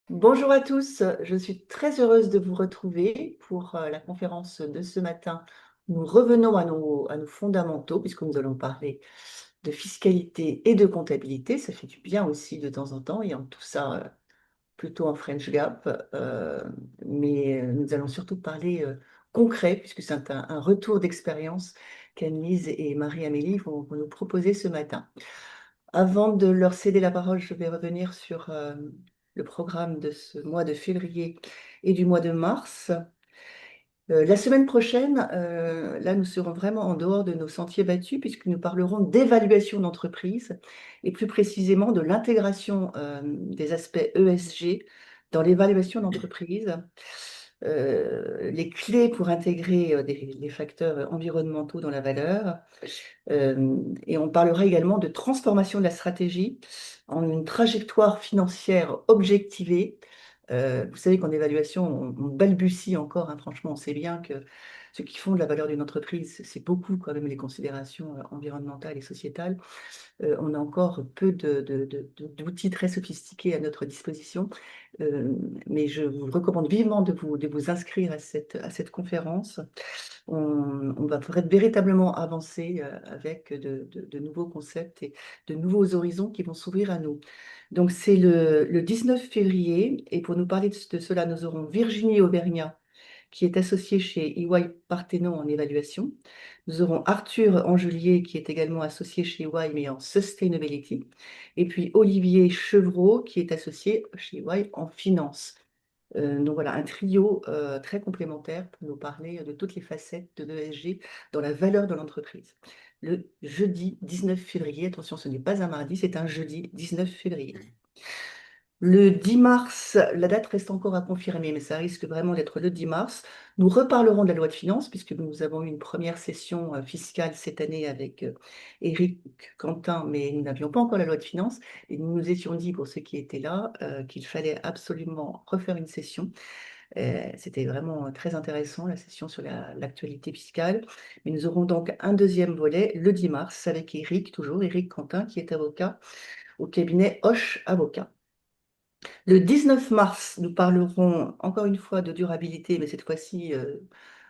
Bonjour à tous, je suis très heureuse de vous retrouver pour la conférence de ce matin. Nous revenons à nos fondamentaux puisque nous allons parler de fiscalité et de comptabilité. Ça fait du bien aussi de temps en temps et en tout ça plutôt en French Gap. Mais nous allons surtout parler concret puisque c'est un retour d'expérience qu'Annelise et Marie-Amélie vont nous proposer ce matin. Avant de leur céder la parole, je vais revenir sur le programme de ce mois de février et du mois de mars. La semaine prochaine, là, nous serons vraiment en dehors de nos sentiers battus puisque nous parlerons d'évaluation d'entreprise et plus précisément de l'intégration des aspects ESG dans l'évaluation d'entreprise. Les clés pour intégrer les facteurs environnementaux dans la valeur, et on parlera également de transformation de la stratégie en une trajectoire financière objectivée. Vous savez qu'en évaluation, on balbutie encore, hein, franchement, on sait bien que ce qui fonde la valeur d'une entreprise, c'est beaucoup quand même les considérations environnementales et sociétales. On a encore peu d'outils très sophistiqués à notre disposition, euh, mais je vous recommande vivement de vous inscrire à cette conférence. On va véritablement avancer avec de nouveaux concepts et de nouveaux horizons qui vont s'ouvrir à nous. Donc c'est le 19 février et pour nous parler de cela, nous aurons Virginie Auvergnat qui est associée chez EY Parthenon en évaluation. Nous aurons Arthur Angelier qui est également associé chez EY mais en sustainability. Et puis Olivier Chevreau qui est associé chez EY en finance. Donc voilà, un trio très complémentaire pour nous parler de toutes les facettes de l'ESG dans la valeur de l'entreprise. Le jeudi 19 février, attention, ce n'est pas un mardi, c'est un jeudi 19 février. Le 10 mars, la date reste encore à confirmer, mais ça risque vraiment d'être le 10 mars. Nous reparlerons de la loi de finances, puisque nous avons eu une première session fiscale cette année avec Éric Quentin, mais nous n'avions pas encore la loi de finances. Et nous nous étions dit, pour ceux qui étaient là, qu'il fallait absolument refaire une session. C'était vraiment très intéressant, la session sur l'actualité fiscale. Mais nous aurons donc un deuxième volet le 10 mars avec Éric, toujours Éric Quentin, qui est avocat au cabinet Hoche Avocat. Le 19 mars, nous parlerons encore une fois de durabilité, mais cette fois-ci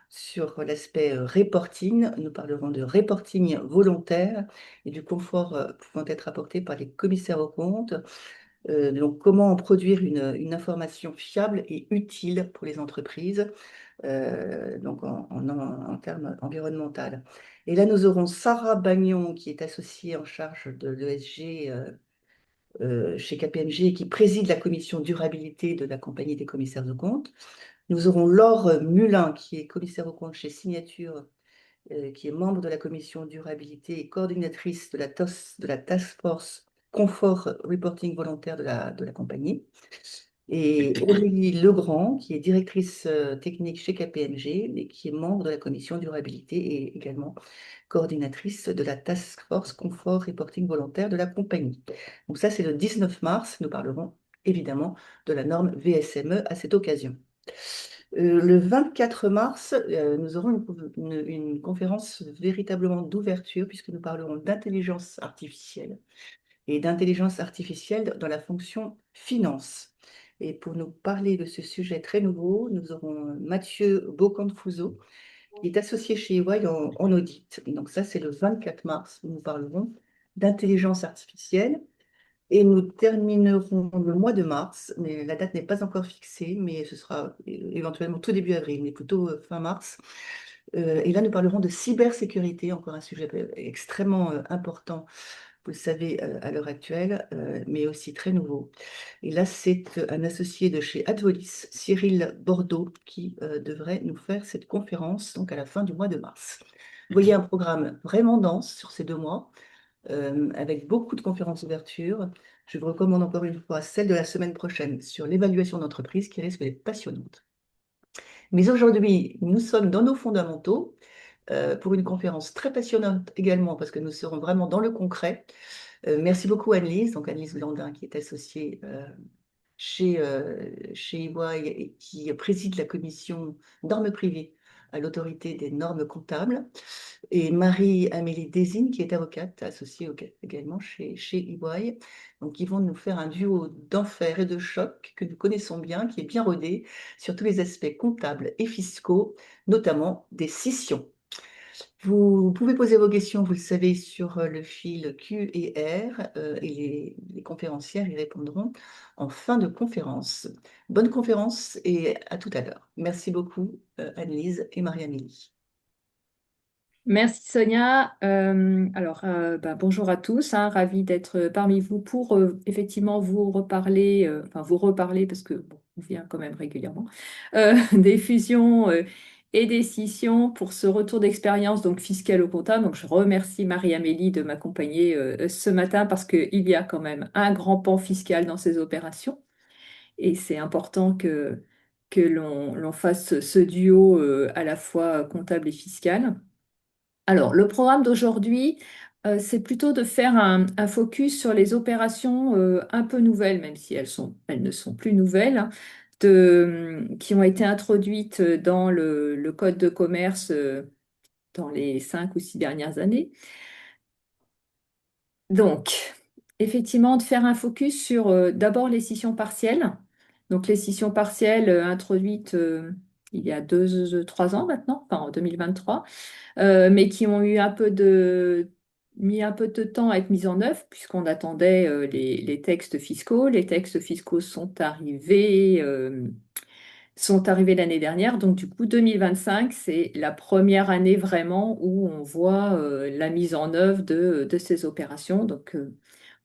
sur l'aspect reporting. Nous parlerons de reporting volontaire et du confort pouvant être apporté par les commissaires aux comptes. Donc, comment produire une information fiable et utile pour les entreprises, donc en termes environnementaux. Et là, nous aurons Sarah Bagnon, qui est associée en charge de l'ESG chez KPMG et qui préside la commission durabilité de la compagnie des commissaires aux comptes. Nous aurons Laure Mulin, qui est commissaire aux comptes chez Signature, qui est membre de la commission durabilité et coordinatrice de la task force confort reporting volontaire de la compagnie. Et Aurélie Legrand, qui est directrice technique chez KPMG et qui est membre de la commission durabilité et également coordinatrice de la task force confort reporting volontaire de la compagnie. Donc ça, c'est le 19 mars. Nous parlerons évidemment de la norme VSME à cette occasion. Le 24 mars, nous aurons une conférence véritablement d'ouverture puisque nous parlerons d'intelligence artificielle et d'intelligence artificielle dans la fonction finance. Et pour nous parler de ce sujet très nouveau, nous aurons Mathieu Bocanfuso, qui est associé chez EY en audit. Donc ça, c'est le 24 mars, où nous parlerons d'intelligence artificielle. Et nous terminerons le mois de mars, mais la date n'est pas encore fixée, mais ce sera éventuellement tout début avril, mais plutôt fin mars. Et là, nous parlerons de cybersécurité, encore un sujet extrêmement important, vous le savez, à l'heure actuelle, mais aussi très nouveau. Et là, c'est un associé de chez Advolis, Cyril Bordeaux, qui devrait nous faire cette conférence, donc à la fin du mois de mars. Vous voyez un programme vraiment dense sur ces 2 mois, avec beaucoup de conférences d'ouverture. Je vous recommande encore une fois celle de la semaine prochaine sur l'évaluation d'entreprise qui risque d'être passionnante. Mais aujourd'hui, nous sommes dans nos fondamentaux pour une conférence très passionnante également parce que nous serons vraiment dans le concret. Merci beaucoup Annelise, donc Annelise Blandin qui est associée chez EY et qui préside la commission normes privées à l'autorité des normes comptables, et Marie-Amélie Desine, qui est avocate associée également chez EY. Donc, ils vont nous faire un duo d'enfer et de choc que nous connaissons bien, qui est bien rodé sur tous les aspects comptables et fiscaux, notamment des scissions. Vous pouvez poser vos questions, vous le savez, sur le fil Q et R, et les conférencières y répondront en fin de conférence. Bonne conférence et à tout à l'heure. Merci beaucoup, Annelise et Marie-Amélie. Merci Sonia. Bonjour à tous, hein, ravie d'être parmi vous pour effectivement vous reparler, enfin vous reparler parce que bon, on vient quand même régulièrement, des fusions et des scissions pour ce retour d'expérience donc fiscale au comptable. Donc je remercie Marie-Amélie de m'accompagner ce matin parce qu'il y a quand même un grand pan fiscal dans ces opérations et c'est important que l'on fasse ce duo à la fois comptable et fiscal. Alors, le programme d'aujourd'hui, c'est plutôt de faire un focus sur les opérations un peu nouvelles, même si elles ne sont plus nouvelles, hein, qui ont été introduites dans le Code de commerce dans les 5 ou 6 dernières années. Donc, effectivement, de faire un focus sur d'abord les scissions partielles. Donc, les scissions partielles introduites il y a 3 ans maintenant, enfin en 2023, mais qui ont eu mis un peu de temps à être mis en œuvre, puisqu'on attendait les textes fiscaux. Les textes fiscaux sont arrivés l'année dernière. Donc, du coup, 2025, c'est la première année vraiment où on voit la mise en œuvre de ces opérations. Donc,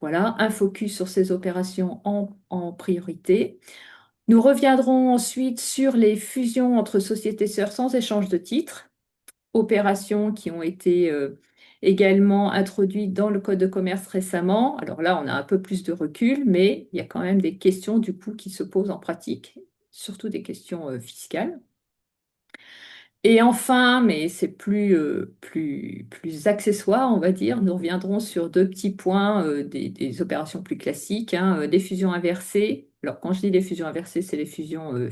voilà, un focus sur ces opérations en priorité. Nous reviendrons ensuite sur les fusions entre sociétés sœurs sans échange de titres, opérations qui ont été également introduites dans le Code de commerce récemment. Alors là, on a un peu plus de recul, mais il y a quand même des questions du coup qui se posent en pratique, surtout des questions fiscales. Et enfin, mais c'est plus accessoire, on va dire, nous reviendrons sur deux petits points des opérations plus classiques, hein, des fusions inversées. Alors, quand je dis les fusions inversées, c'est les fusions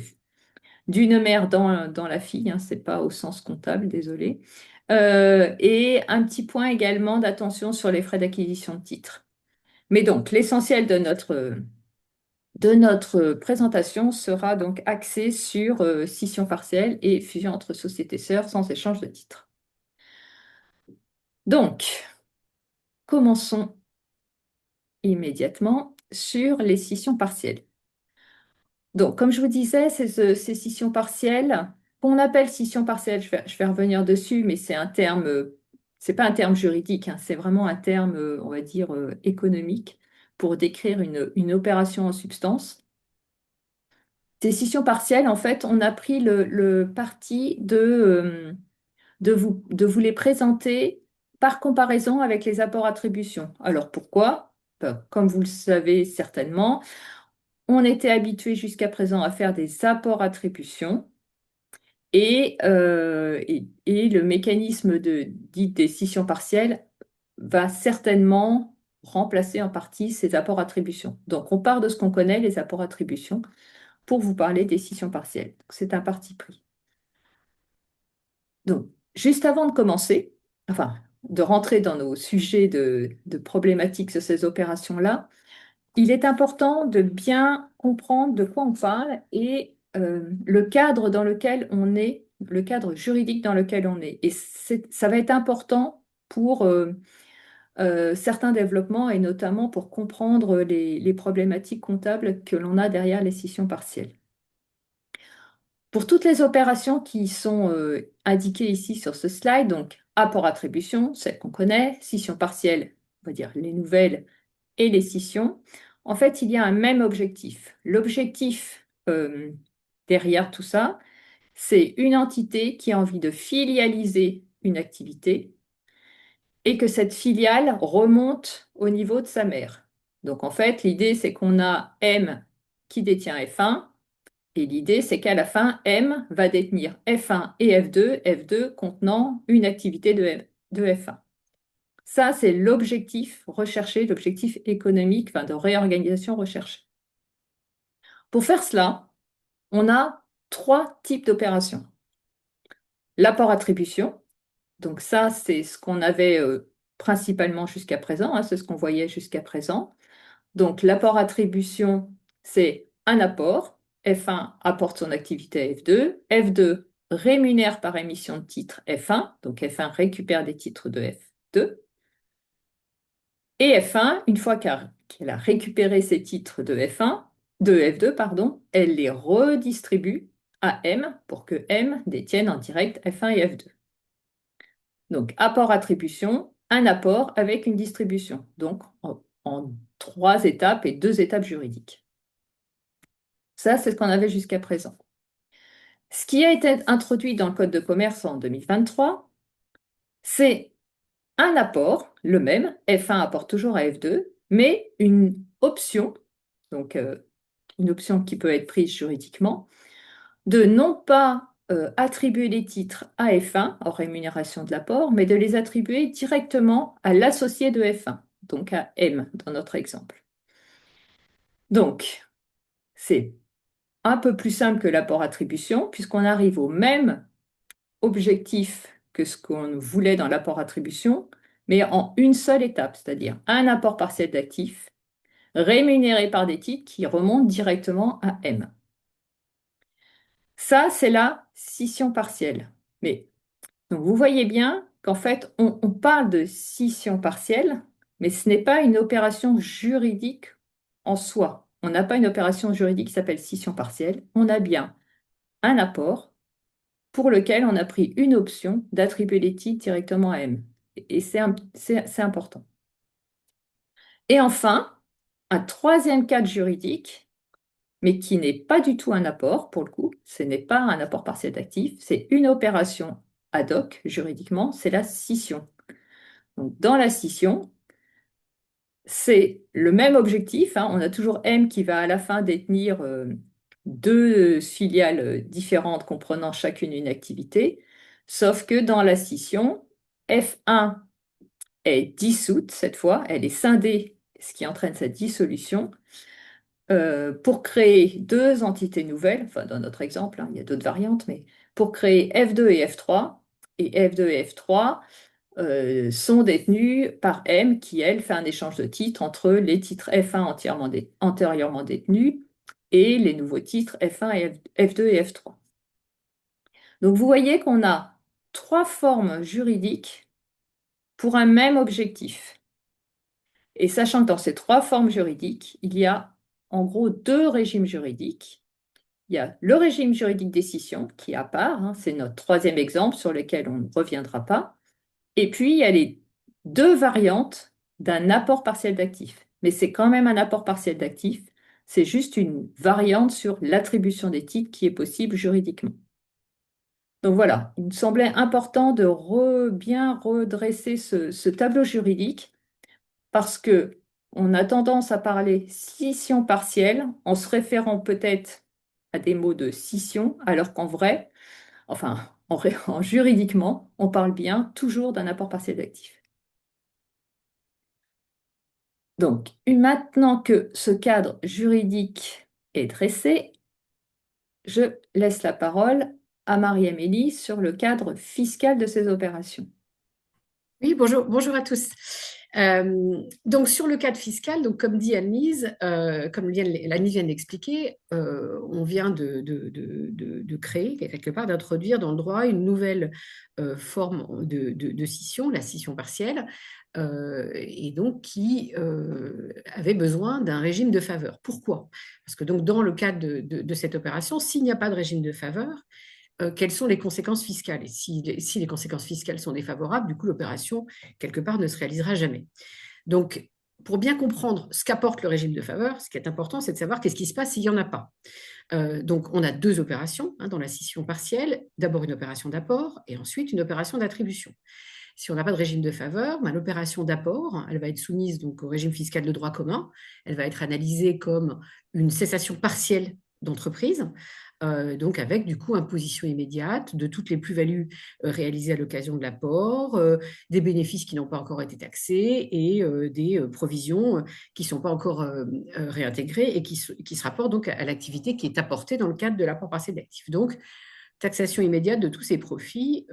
d'une mère dans la fille, hein, c'est pas au sens comptable, désolé. Et un petit point également d'attention sur les frais d'acquisition de titres. Mais donc, l'essentiel de notre présentation sera donc axé sur scission partielle et fusion entre sociétés sœurs sans échange de titres. Donc, commençons immédiatement sur les scissions partielles. Donc, comme je vous disais, ces scissions partielles, qu'on appelle scission partielle, je vais revenir dessus, mais c'est un terme, c'est pas un terme juridique, hein, c'est vraiment un terme, on va dire, économique pour décrire une opération en substance. Ces scissions partielles, en fait, on a pris le parti de vous les présenter par comparaison avec les apports-attributions. Alors pourquoi? Ben, comme vous le savez certainement, on était habitué jusqu'à présent à faire des apports-attributions et le mécanisme dit des scissions partielles va certainement remplacer en partie ces apports-attributions. Donc on part de ce qu'on connaît, les apports-attributions, pour vous parler des scissions partielles. C'est un parti pris. Donc, juste avant de commencer, enfin, de rentrer dans nos sujets de problématiques sur ces opérations-là, il est important de bien comprendre de quoi on parle et le cadre dans lequel on est, le cadre juridique dans lequel on est. Et ça va être important pour certains développements et notamment pour comprendre les problématiques comptables que l'on a derrière les scissions partielles. Pour toutes les opérations qui sont indiquées ici sur ce slide, donc apport-attribution, celle qu'on connaît, scission partielle, on va dire les nouvelles et les scissions, en fait, il y a un même objectif. L'objectif derrière tout ça, c'est une entité qui a envie de filialiser une activité et que cette filiale remonte au niveau de sa mère. Donc en fait, l'idée, c'est qu'on a M qui détient F1 et l'idée, c'est qu'à la fin, M va détenir F1 et F2, F2 contenant une activité de F1. Ça, c'est l'objectif recherché, l'objectif économique, enfin, de réorganisation recherchée. Pour faire cela, on a trois types d'opérations. l'apport-attribution. Donc ça, c'est ce qu'on avait principalement jusqu'à présent, hein, c'est ce qu'on voyait jusqu'à présent. Donc l'apport-attribution, c'est un apport. F1 apporte son activité à F2. F2 rémunère par émission de titres F1. Donc F1 récupère des titres de F2. Et F1, une fois qu'elle a récupéré ces titres de F2, pardon, elle les redistribue à M pour que M détienne en direct F1 et F2. Donc, apport-attribution, un apport avec une distribution. Donc, en 3 étapes et 2 étapes juridiques. Ça, c'est ce qu'on avait jusqu'à présent. Ce qui a été introduit dans le Code de commerce en 2023, c'est un apport, le même, F1 apporte toujours à F2, mais une option, donc une option qui peut être prise juridiquement, de non pas attribuer les titres à F1 en rémunération de l'apport, mais de les attribuer directement à l'associé de F1, donc à M dans notre exemple. Donc, c'est un peu plus simple que l'apport-attribution, puisqu'on arrive au même objectif que ce qu'on voulait dans l'apport-attribution, mais en une seule étape, c'est-à-dire un apport partiel d'actifs rémunéré par des titres qui remontent directement à M. Ça, c'est la scission partielle. Mais donc vous voyez bien qu'en fait, on parle de scission partielle, mais ce n'est pas une opération juridique en soi. On n'a pas une opération juridique qui s'appelle scission partielle. On a bien un apport pour lequel on a pris une option d'attribuer les titres directement à M. Et c'est important. Et enfin, un troisième cadre juridique, mais qui n'est pas du tout un apport, pour le coup, ce n'est pas un apport partiel d'actifs, c'est une opération ad hoc, juridiquement, c'est la scission. Donc, dans la scission, c'est le même objectif, hein, on a toujours M qui va à la fin détenir deux filiales différentes comprenant chacune une activité, sauf que dans la scission, F1 est dissoute cette fois, elle est scindée, ce qui entraîne sa dissolution, pour créer deux entités nouvelles, enfin dans notre exemple, hein, il y a d'autres variantes, mais pour créer F2 et F3, et F2 et F3 sont détenus par M qui, elle, fait un échange de titres entre les titres F1 antérieurement détenus et les nouveaux titres F1 et F2 et F3. Donc vous voyez qu'on a 3 formes juridiques pour un même objectif. Et sachant que dans ces 3 formes juridiques, il y a en gros 2 régimes juridiques. Il y a le régime juridique des scissions qui est à part, hein, c'est notre 3e exemple sur lequel on ne reviendra pas. Et puis, il y a les 2 variantes d'un apport partiel d'actifs. Mais c'est quand même un apport partiel d'actifs. C'est juste une variante sur l'attribution des titres qui est possible juridiquement. Donc voilà, il me semblait important de bien redresser ce tableau juridique parce que on a tendance à parler scission partielle en se référant peut-être à des mots de scission, alors qu'en vrai, enfin, juridiquement, on parle bien toujours d'un apport partiel d'actifs. Donc, maintenant que ce cadre juridique est dressé, je laisse la parole à Marie-Amélie sur le cadre fiscal de ces opérations. Oui, bonjour à tous. Donc, sur le cadre fiscal, donc, comme dit Anne-Lise, l'Anne-Lise vient d'expliquer, on vient de créer, quelque part, d'introduire dans le droit une nouvelle forme de scission, la scission partielle, et donc qui avait besoin d'un régime de faveur. Pourquoi? Parce que donc, dans le cadre de cette opération, s'il n'y a pas de régime de faveur, quelles sont les conséquences fiscales. Et si les conséquences fiscales sont défavorables, du coup, l'opération, quelque part, ne se réalisera jamais. Donc, pour bien comprendre ce qu'apporte le régime de faveur, ce qui est important, c'est de savoir qu'est-ce qui se passe s'il n'y en a pas. Donc, on a 2 opérations dans la scission partielle. D'abord, une opération d'apport et ensuite une opération d'attribution. Si on n'a pas de régime de faveur, l'opération d'apport, elle va être soumise donc, au régime fiscal de droit commun. Elle va être analysée comme une cessation partielle d'entreprise, donc avec du coup imposition immédiate de toutes les plus-values réalisées à l'occasion de l'apport, des bénéfices qui n'ont pas encore été taxés et des provisions qui ne sont pas encore réintégrées et qui se rapportent donc à l'activité qui est apportée dans le cadre de l'apport partiel d'actifs. Donc, taxation immédiate de tous ces profits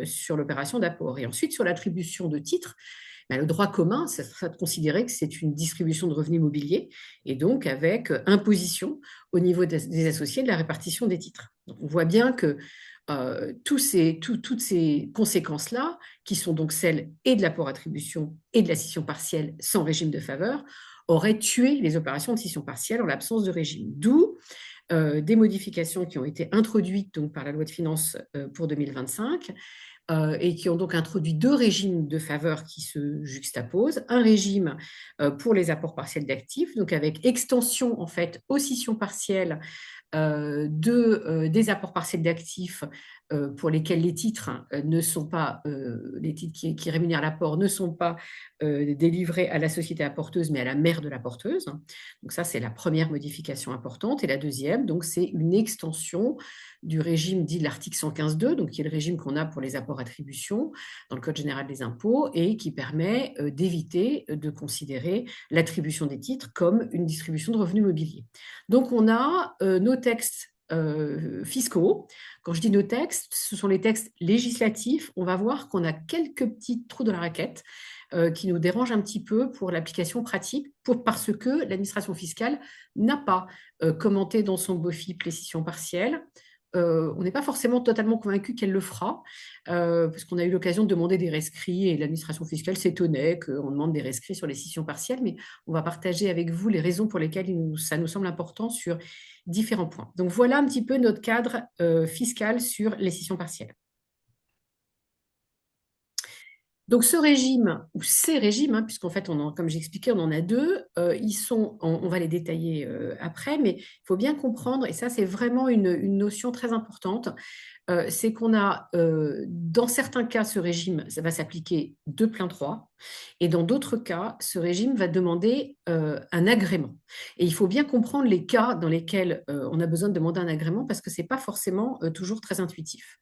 sur l'opération d'apport. Et ensuite, sur l'attribution de titres, le droit commun, ça serait de considérer que c'est une distribution de revenus immobiliers et donc avec imposition au niveau des associés de la répartition des titres. Donc, on voit bien que toutes ces conséquences-là, qui sont donc celles et de l'apport-attribution et de la scission partielle sans régime de faveur, auraient tué les opérations de scission partielle en l'absence de régime. D'où des modifications qui ont été introduites donc, par la loi de finances pour 2025 et qui ont donc introduit 2 régimes de faveur qui se juxtaposent. Un régime pour les apports partiels d'actifs, donc avec extension en fait aux scissions partielles des apports partiels d'actifs pour lesquels les titres ne sont pas, les titres qui rémunèrent l'apport ne sont pas délivrés à la société apporteuse, mais à la mère de l'apporteuse. Donc ça, c'est la première modification importante. Et la deuxième, donc, c'est une extension du régime dit de l'article 115.2, donc qui est le régime qu'on a pour les apports-attributions dans le Code général des impôts et qui permet d'éviter de considérer l'attribution des titres comme une distribution de revenus mobiliers. Donc, on a nos textes fiscaux. Quand je dis nos textes, ce sont les textes législatifs. On va voir qu'on a quelques petits trous dans la raquette qui nous dérangent un petit peu pour l'application pratique, parce que l'administration fiscale n'a pas commenté dans son BOFIP les scissions partielles. On n'est pas forcément totalement convaincu qu'elle le fera, parce qu'on a eu l'occasion de demander des rescrits et l'administration fiscale s'étonnait qu'on demande des rescrits sur les scissions partielles, mais on va partager avec vous les raisons pour lesquelles ça nous semble important sur différents points. Donc voilà un petit peu notre cadre fiscal sur les scissions partielles. Donc ce régime, ou ces régimes, puisqu'en fait, comme j'expliquais, on en a 2, on va les détailler après, mais il faut bien comprendre, et ça c'est vraiment une notion très importante, c'est qu'on a, dans certains cas, ce régime, ça va s'appliquer de plein droit, et dans d'autres cas, ce régime va demander un agrément. Et il faut bien comprendre les cas dans lesquels on a besoin de demander un agrément, parce que ce n'est pas forcément toujours très intuitif.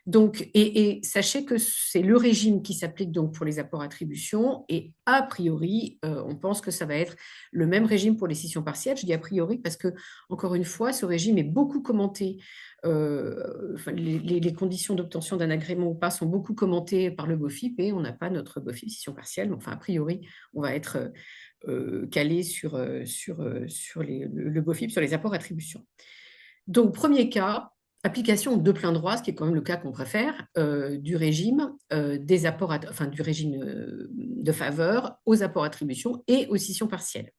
Donc, et sachez que c'est le régime qui s'applique donc pour les apports-attributions et a priori, on pense que ça va être le même régime pour les scissions partielles. Je dis a priori parce que, encore une fois, ce régime est beaucoup commenté. Les conditions d'obtention d'un agrément ou pas sont beaucoup commentées par le BOFIP et on n'a pas notre BOFIP scission partielle. Enfin, a priori, on va être calé sur le BOFIP sur les apports-attributions. Donc, premier cas, application de plein droit, ce qui est quand même le cas qu'on préfère, du régime des apports, du régime de faveur aux apports-attributions et aux scissions partielles.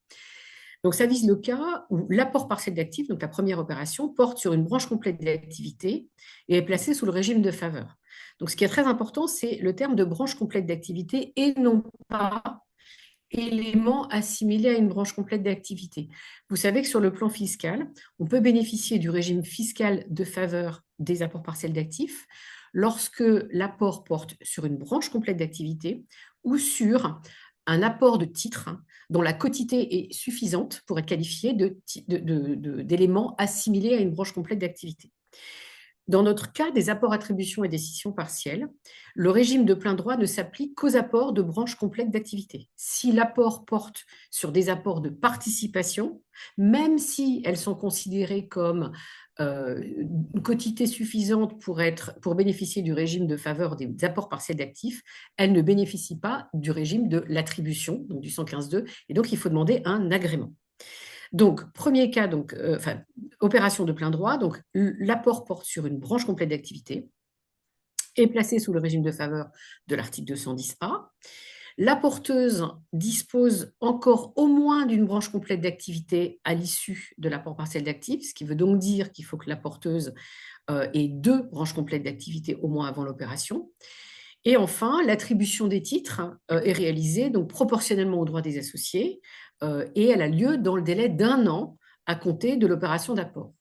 Donc, ça vise le cas où l'apport partiel d'actifs, donc la première opération, porte sur une branche complète d'activité et est placée sous le régime de faveur. Donc, ce qui est très important, c'est le terme de branche complète d'activité et non pas éléments assimilés à une branche complète d'activité. Vous savez que sur le plan fiscal, on peut bénéficier du régime fiscal de faveur des apports partiels d'actifs lorsque l'apport porte sur une branche complète d'activité ou sur un apport de titres dont la quotité est suffisante pour être qualifié d'éléments assimilés à une branche complète d'activité. Dans notre cas des apports-attributions et des scissions partielles, le régime de plein droit ne s'applique qu'aux apports de branches complètes d'activité. Si l'apport porte sur des apports de participation, même si elles sont considérées comme une quotité suffisante pour bénéficier du régime de faveur des apports partiels d'actifs, elles ne bénéficient pas du régime de l'attribution, donc du 115.2, et donc il faut demander un agrément. Donc, premier cas, opération de plein droit, donc l'apport porte sur une branche complète d'activité, est placé sous le régime de faveur de l'article 210A. La porteuse dispose encore au moins d'une branche complète d'activité à l'issue de l'apport partiel d'actifs, ce qui veut donc dire qu'il faut que la porteuse ait 2 branches complètes d'activité au moins avant l'opération. Et enfin, l'attribution des titres est réalisée donc proportionnellement aux droits des associés et elle a lieu dans le délai d'1 an à compter de l'opération d'apport.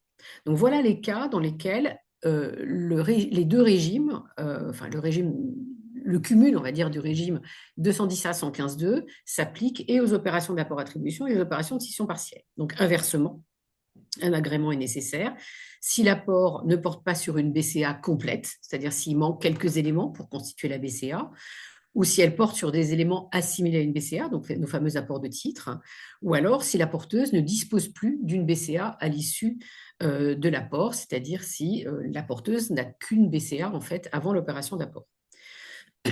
Donc voilà les cas dans lesquels les 2 régimes, le cumul, on va dire, du régime 210A 115.2 s'applique et aux opérations d'apport-attribution et aux opérations de scission partielle. Donc inversement, un agrément est nécessaire si l'apport ne porte pas sur une BCA complète, c'est-à-dire s'il manque quelques éléments pour constituer la BCA, ou si elle porte sur des éléments assimilés à une BCA, donc nos fameux apports de titres, ou alors si la porteuse ne dispose plus d'une BCA à l'issue de l'apport, c'est-à-dire si la porteuse n'a qu'une BCA en fait avant l'opération d'apport.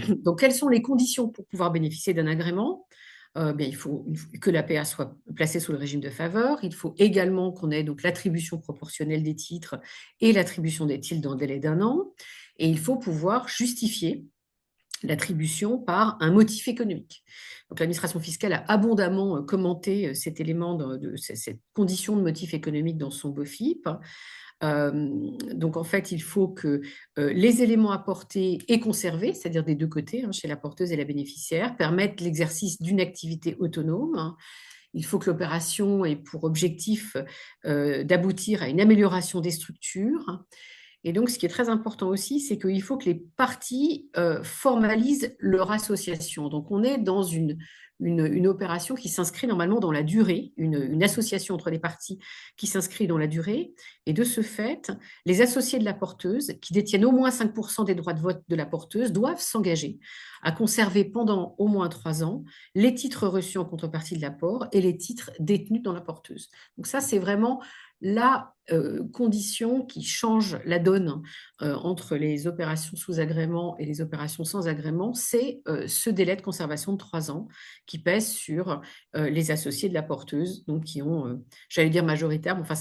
Donc, quelles sont les conditions pour pouvoir bénéficier d'un agrément? Bien, il faut que l'APA soit placée sous le régime de faveur. Il faut également qu'on ait donc l'attribution proportionnelle des titres et l'attribution des titres dans le délai d'un an. Et il faut pouvoir justifier l'attribution par un motif économique. Donc, l'administration fiscale a abondamment commenté cet élément cette condition de motif économique dans son BOFIP. Donc, en fait, il faut que les éléments apportés et conservés, c'est-à-dire des deux côtés, chez la porteuse et la bénéficiaire, permettent l'exercice d'une activité autonome. Il faut que l'opération ait pour objectif d'aboutir à une amélioration des structures. Et donc, ce qui est très important aussi, c'est qu'il faut que les parties formalisent leur association. Donc, on est dans une opération qui s'inscrit normalement dans la durée, une association entre les parties qui s'inscrit dans la durée. Et de ce fait, les associés de la porteuse, qui détiennent au moins 5% des droits de vote de la porteuse, doivent s'engager à conserver pendant au moins 3 ans les titres reçus en contrepartie de l'apport et les titres détenus dans la porteuse. Donc ça, c'est vraiment la condition qui change la donne entre les opérations sous agrément et les opérations sans agrément, c'est ce délai de conservation de 3 ans qui pèse sur les associés de la porteuse, donc qui ont, j'allais dire majoritaire, mais enfin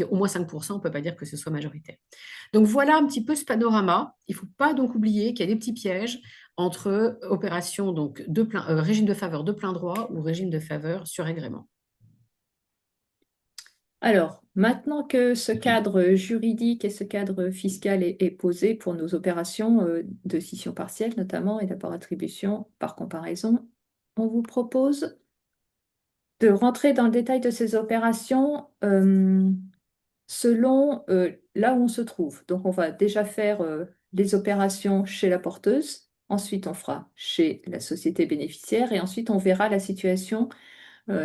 au moins 5%, on ne peut pas dire que ce soit majoritaire. Donc voilà un petit peu ce panorama. Il ne faut pas donc oublier qu'il y a des petits pièges entre opérations donc régime de faveur de plein droit ou régime de faveur sur agrément. Alors, maintenant que ce cadre juridique et ce cadre fiscal est posé pour nos opérations de scission partielle notamment et d'apport-attribution par comparaison, on vous propose de rentrer dans le détail de ces opérations selon là où on se trouve. Donc, on va déjà faire les opérations chez la porteuse, ensuite on fera chez la société bénéficiaire et ensuite on verra la situation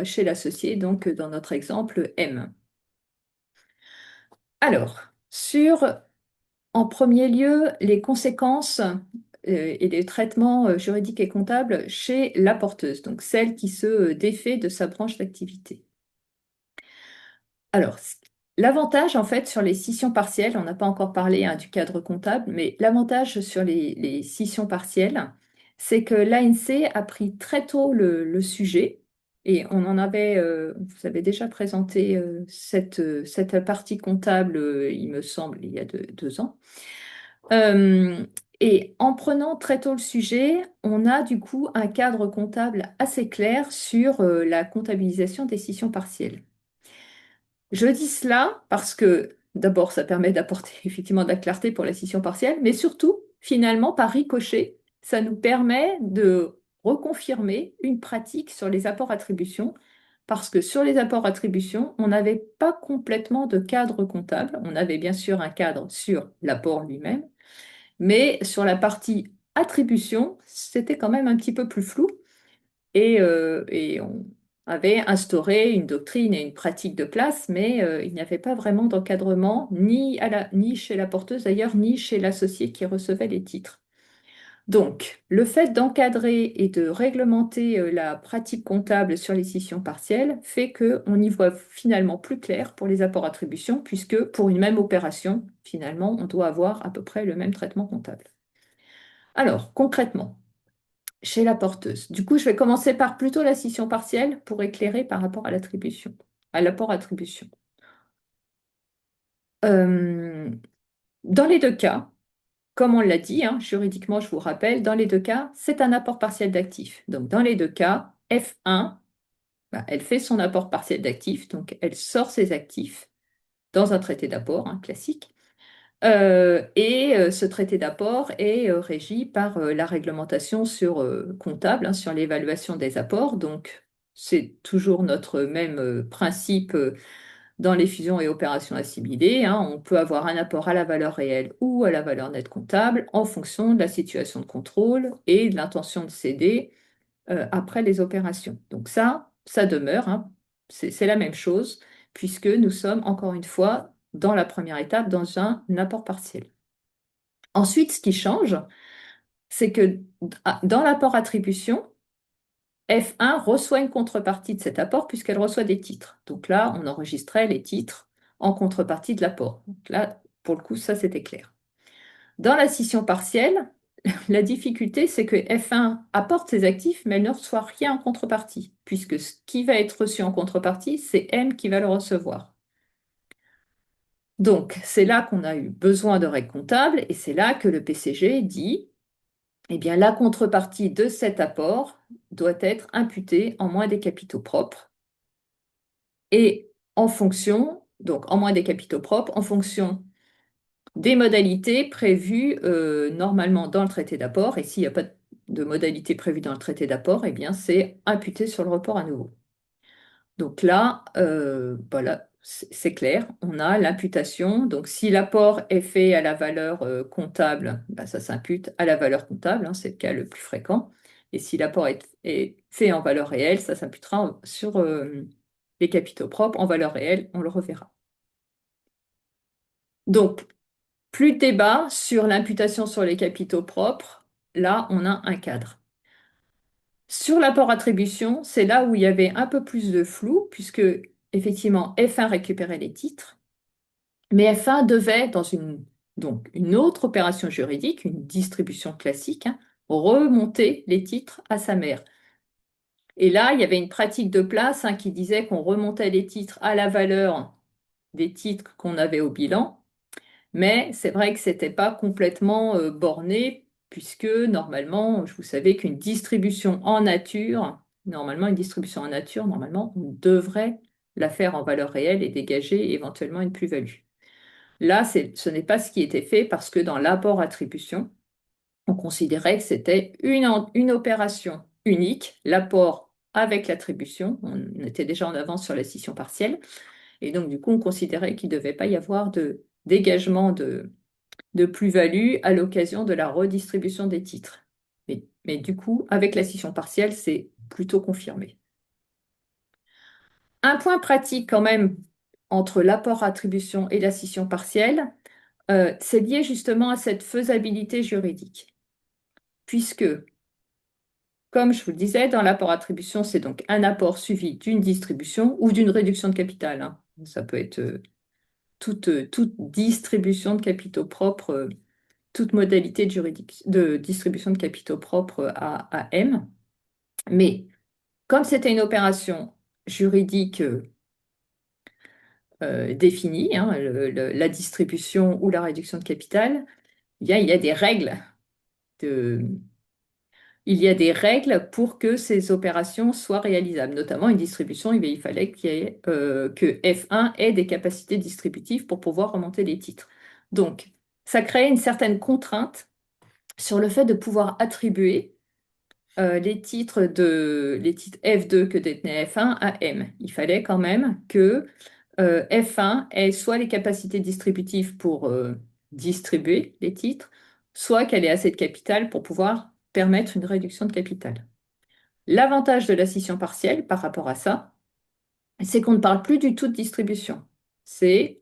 chez l'associé, donc dans notre exemple M. Alors, en premier lieu, les conséquences et les traitements juridiques et comptables chez la porteuse, donc celle qui se défait de sa branche d'activité. Alors, l'avantage, en fait, sur les scissions partielles, on n'a pas encore parlé du cadre comptable, mais l'avantage sur les scissions partielles, c'est que l'ANC a pris très tôt le sujet, et on en avait, vous avez déjà présenté cette partie comptable, il me semble, il y a 2 ans. Et en prenant très tôt le sujet, on a du coup un cadre comptable assez clair sur la comptabilisation des scissions partielles. Je dis cela parce que d'abord, ça permet d'apporter effectivement de la clarté pour la scission partielle, mais surtout, finalement, par ricochet, ça nous permet de reconfirmer une pratique sur les apports-attributions, parce que sur les apports-attributions, on n'avait pas complètement de cadre comptable. On avait bien sûr un cadre sur l'apport lui-même, mais sur la partie attribution, c'était quand même un petit peu plus flou et on avait instauré une doctrine et une pratique de place, mais il n'y avait pas vraiment d'encadrement, ni chez la porteuse d'ailleurs, ni chez l'associé qui recevait les titres. Donc, le fait d'encadrer et de réglementer la pratique comptable sur les scissions partielles fait qu'on y voit finalement plus clair pour les apports-attributions, puisque pour une même opération, finalement, on doit avoir à peu près le même traitement comptable. Alors, concrètement, chez la porteuse. Du coup, je vais commencer par plutôt la scission partielle pour éclairer par rapport à l'attribution, à l'apport-attribution. Dans les deux cas, comme on l'a dit, juridiquement, je vous rappelle, dans les deux cas, c'est un apport partiel d'actifs. Donc, dans les deux cas, F1, elle fait son apport partiel d'actifs, donc elle sort ses actifs dans un traité d'apport classique. Ce traité d'apport est régi par la réglementation comptable sur l'évaluation des apports. Donc, c'est toujours notre même principe dans les fusions et opérations assimilées. On peut avoir un apport à la valeur réelle ou à la valeur nette comptable en fonction de la situation de contrôle et de l'intention de céder après les opérations. Donc ça demeure. C'est la même chose puisque nous sommes encore une fois dans la première étape dans un apport partiel. Ensuite, ce qui change, c'est que dans l'apport attribution, F1 reçoit une contrepartie de cet apport puisqu'elle reçoit des titres. Donc là, on enregistrait les titres en contrepartie de l'apport. Donc là, pour le coup, ça, c'était clair. Dans la scission partielle, la difficulté, c'est que F1 apporte ses actifs, mais elle ne reçoit rien en contrepartie, puisque ce qui va être reçu en contrepartie, c'est M qui va le recevoir. Donc, c'est là qu'on a eu besoin de règles comptables, et c'est là que le PCG dit, eh bien, la contrepartie de cet apport doit être imputée en moins des capitaux propres, et en fonction, donc en moins des capitaux propres, en fonction des modalités prévues normalement dans le traité d'apport. Et s'il n'y a pas de modalités prévues dans le traité d'apport, eh bien, c'est imputé sur le report à nouveau. Donc là, voilà, c'est clair, on a l'imputation. Donc si l'apport est fait à la valeur comptable, bah, ça s'impute à la valeur comptable, hein, c'est le cas le plus fréquent. Et si l'apport est fait en valeur réelle, ça s'imputera sur les capitaux propres en valeur réelle, on le reverra. Donc, plus de débat sur l'imputation sur les capitaux propres. Là, on a un cadre. Sur l'apport attribution, c'est là où il y avait un peu plus de flou, puisque effectivement, F1 récupérait les titres, mais F1 devait, dans une autre opération juridique, une distribution classique, hein, remonter les titres à sa mère. Et là, il y avait une pratique de place hein, qui disait qu'on remontait les titres à la valeur des titres qu'on avait au bilan. Mais c'est vrai que ce n'était pas complètement borné, puisque normalement, vous savez qu'une distribution en nature, normalement, on devrait la faire en valeur réelle et dégager éventuellement une plus-value. Là, ce n'est pas ce qui était fait parce que dans l'apport attribution, on considérait que c'était une opération unique, l'apport avec l'attribution. On était déjà en avance sur la scission partielle. Et donc, du coup, on considérait qu'il ne devait pas y avoir de dégagement de plus-value à l'occasion de la redistribution des titres. Mais du coup, avec la scission partielle, c'est plutôt confirmé. Un point pratique quand même entre l'apport attribution et la scission partielle, c'est lié justement à cette faisabilité juridique. Puisque, comme je vous le disais, dans l'apport attribution, c'est donc un apport suivi d'une distribution ou d'une réduction de capital, hein. Ça peut être toute distribution de capitaux propres, toute modalité de distribution de capitaux propres à M. Mais comme c'était une opération juridique définie, hein, la distribution ou la réduction de capital, il y a des règles de, il y a des règles pour que ces opérations soient réalisables. Notamment une distribution, il fallait que F1 ait des capacités distributives pour pouvoir remonter les titres. Donc, ça crée une certaine contrainte sur le fait de pouvoir attribuer les titres F2 que détenait F1 à M. Il fallait quand même que F1 ait soit les capacités distributives pour distribuer les titres, soit qu'elle ait assez de capital pour pouvoir permettre une réduction de capital. L'avantage de la scission partielle par rapport à ça, c'est qu'on ne parle plus du tout de distribution. F2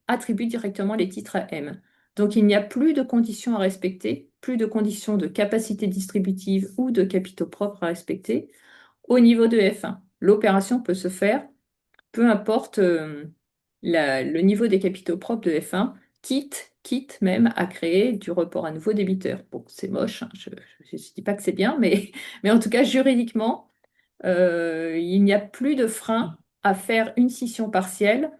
attribue directement les titres à M. Donc il n'y a plus de conditions à respecter, plus de conditions de capacité distributive ou de capitaux propres à respecter au niveau de F1. L'opération peut se faire, peu importe le niveau des capitaux propres de F1, quitte même à créer du report à nouveau débiteur. Bon, c'est moche, hein, je ne dis pas que c'est bien, mais en tout cas, juridiquement, il n'y a plus de frein à faire une scission partielle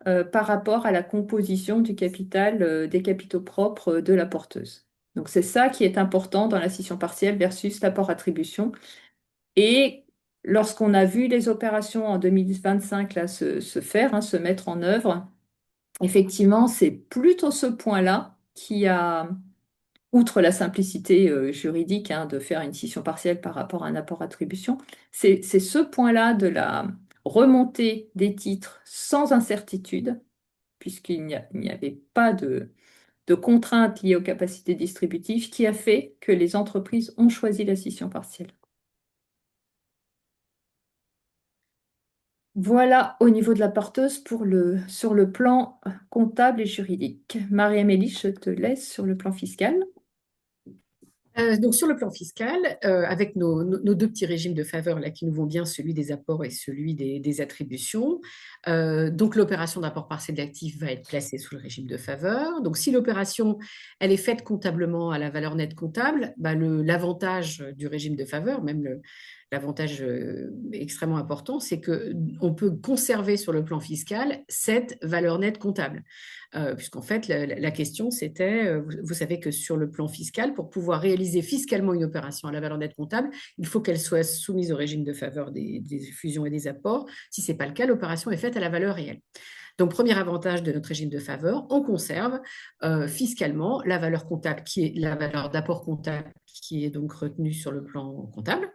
par rapport à la composition du capital des capitaux propres de la porteuse. Donc c'est ça qui est important dans la scission partielle versus l'apport-attribution. Et lorsqu'on a vu les opérations en 2025 là, se faire, hein, se mettre en œuvre, effectivement, c'est plutôt ce point-là qui a, outre la simplicité juridique hein, de faire une scission partielle par rapport à un apport-attribution, c'est ce point-là de la remontée des titres sans incertitude, puisqu'il n'y avait pas de contraintes liées aux capacités distributives, qui a fait que les entreprises ont choisi la scission partielle. Voilà au niveau de la porteuse sur le plan comptable et juridique. Marie-Amélie, je te laisse sur le plan fiscal. Donc sur le plan fiscal, avec nos deux petits régimes de faveur là qui nous vont bien, celui des apports et celui des attributions. Donc l'opération d'apport partiel d'actifs va être placée sous le régime de faveur. Donc si l'opération elle est faite comptablement à la valeur nette comptable, bah, l'avantage du régime de faveur, même l'avantage extrêmement important, c'est que on peut conserver sur le plan fiscal cette valeur nette comptable. Puisqu'en fait, la question, c'était, vous savez que sur le plan fiscal, pour pouvoir réaliser fiscalement une opération à la valeur nette comptable, il faut qu'elle soit soumise au régime de faveur des fusions et des apports. Si ce n'est pas le cas, l'opération est faite à la valeur réelle. Donc, premier avantage de notre régime de faveur, on conserve fiscalement la valeur comptable, qui est la valeur d'apport comptable, qui est donc retenue sur le plan comptable.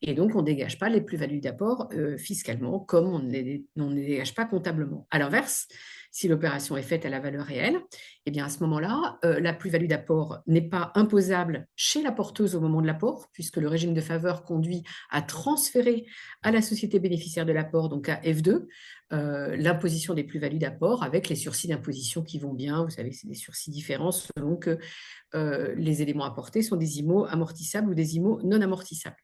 Et donc, on ne dégage pas les plus-values d'apport fiscalement, comme on ne les dégage pas comptablement. À l'inverse, si l'opération est faite à la valeur réelle, eh bien à ce moment-là, la plus-value d'apport n'est pas imposable chez la porteuse au moment de l'apport, puisque le régime de faveur conduit à transférer à la société bénéficiaire de l'apport, donc à F2, l'imposition des plus-values d'apport avec les sursis d'imposition qui vont bien. Vous savez, c'est des sursis différents selon que les éléments apportés sont des IMO amortissables ou des IMO non amortissables.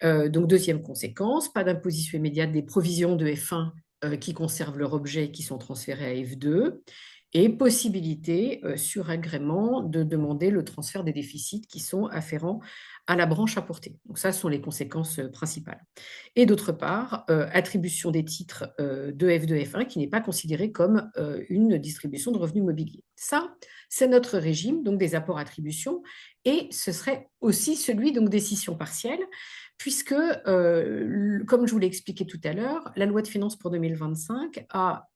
Donc, deuxième conséquence, pas d'imposition immédiate des provisions de F1 qui conservent leur objet et qui sont transférées à F2, et possibilité, sur agrément, de demander le transfert des déficits qui sont afférents à la branche apportée. Donc, ça sont les conséquences principales. Et d'autre part, attribution des titres de F2 F1 qui n'est pas considérée comme une distribution de revenus mobiliers. Ça, c'est notre régime, donc des apports-attributions, et ce serait aussi celui donc, des scissions partielles, puisque, comme je vous l'ai expliqué tout à l'heure, la loi de finances pour 2025 a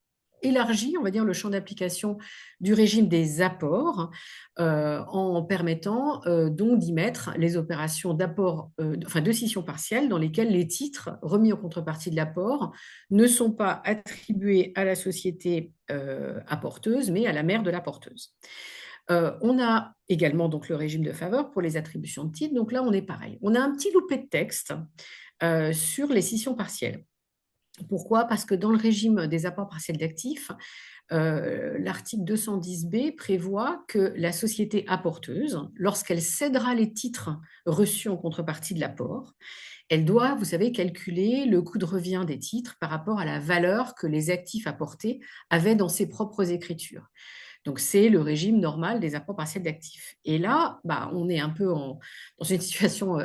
élargi, on va dire, le champ d'application du régime des apports en permettant donc d'y mettre les opérations d'apport, enfin de scission partielle dans lesquelles les titres remis en contrepartie de l'apport ne sont pas attribués à la société apporteuse, mais à la mère de la porteuse. On a également donc le régime de faveur pour les attributions de titres. Donc là, on est pareil. On a un petit loupé de texte sur les scissions partielles. Pourquoi? Parce que dans le régime des apports partiels d'actifs, l'article 210b prévoit que la société apporteuse, lorsqu'elle cédera les titres reçus en contrepartie de l'apport, elle doit, vous savez, calculer le coût de revient des titres par rapport à la valeur que les actifs apportés avaient dans ses propres écritures. Donc, c'est le régime normal des apports partiels d'actifs. Et là, bah, on est un peu dans une situation,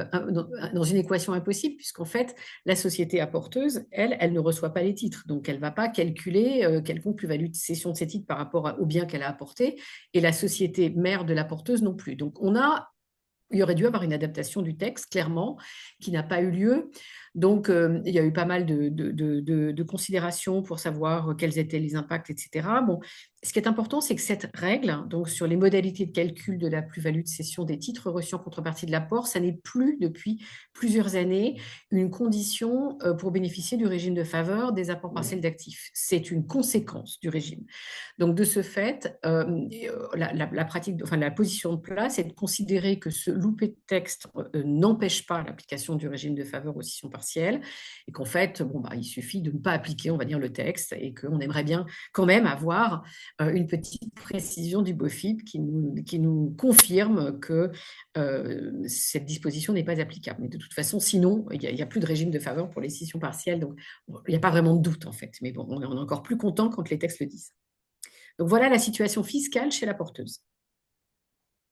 dans une équation impossible, puisqu'en fait, la société apporteuse, elle ne reçoit pas les titres. Donc, elle ne va pas calculer quelconque plus-value de cession de ces titres par rapport au bien qu'elle a apporté, et la société mère de la porteuse non plus. Donc, il y aurait dû avoir une adaptation du texte, clairement, qui n'a pas eu lieu. Donc, il y a eu pas mal de considérations pour savoir quels étaient les impacts, etc. Bon, ce qui est important, c'est que cette règle, donc sur les modalités de calcul de la plus-value de cession des titres reçus en contrepartie de l'apport, ça n'est plus depuis plusieurs années une condition pour bénéficier du régime de faveur des apports partiels d'actifs. C'est une conséquence du régime. Donc, de ce fait, la pratique, enfin, la position de place est de considérer que ce loupé de texte n'empêche pas l'application du régime de faveur aux scissions partielles et qu'en fait, bon, bah, il suffit de ne pas appliquer, on va dire, le texte et qu'on aimerait bien quand même avoir une petite précision du BOFIP qui nous confirme que cette disposition n'est pas applicable. Mais de toute façon, sinon, il n'y a plus de régime de faveur pour les scissions partielles. Donc, il n'y a pas vraiment de doute, en fait. Mais bon, on est encore plus content quand les textes le disent. Donc, voilà la situation fiscale chez la porteuse.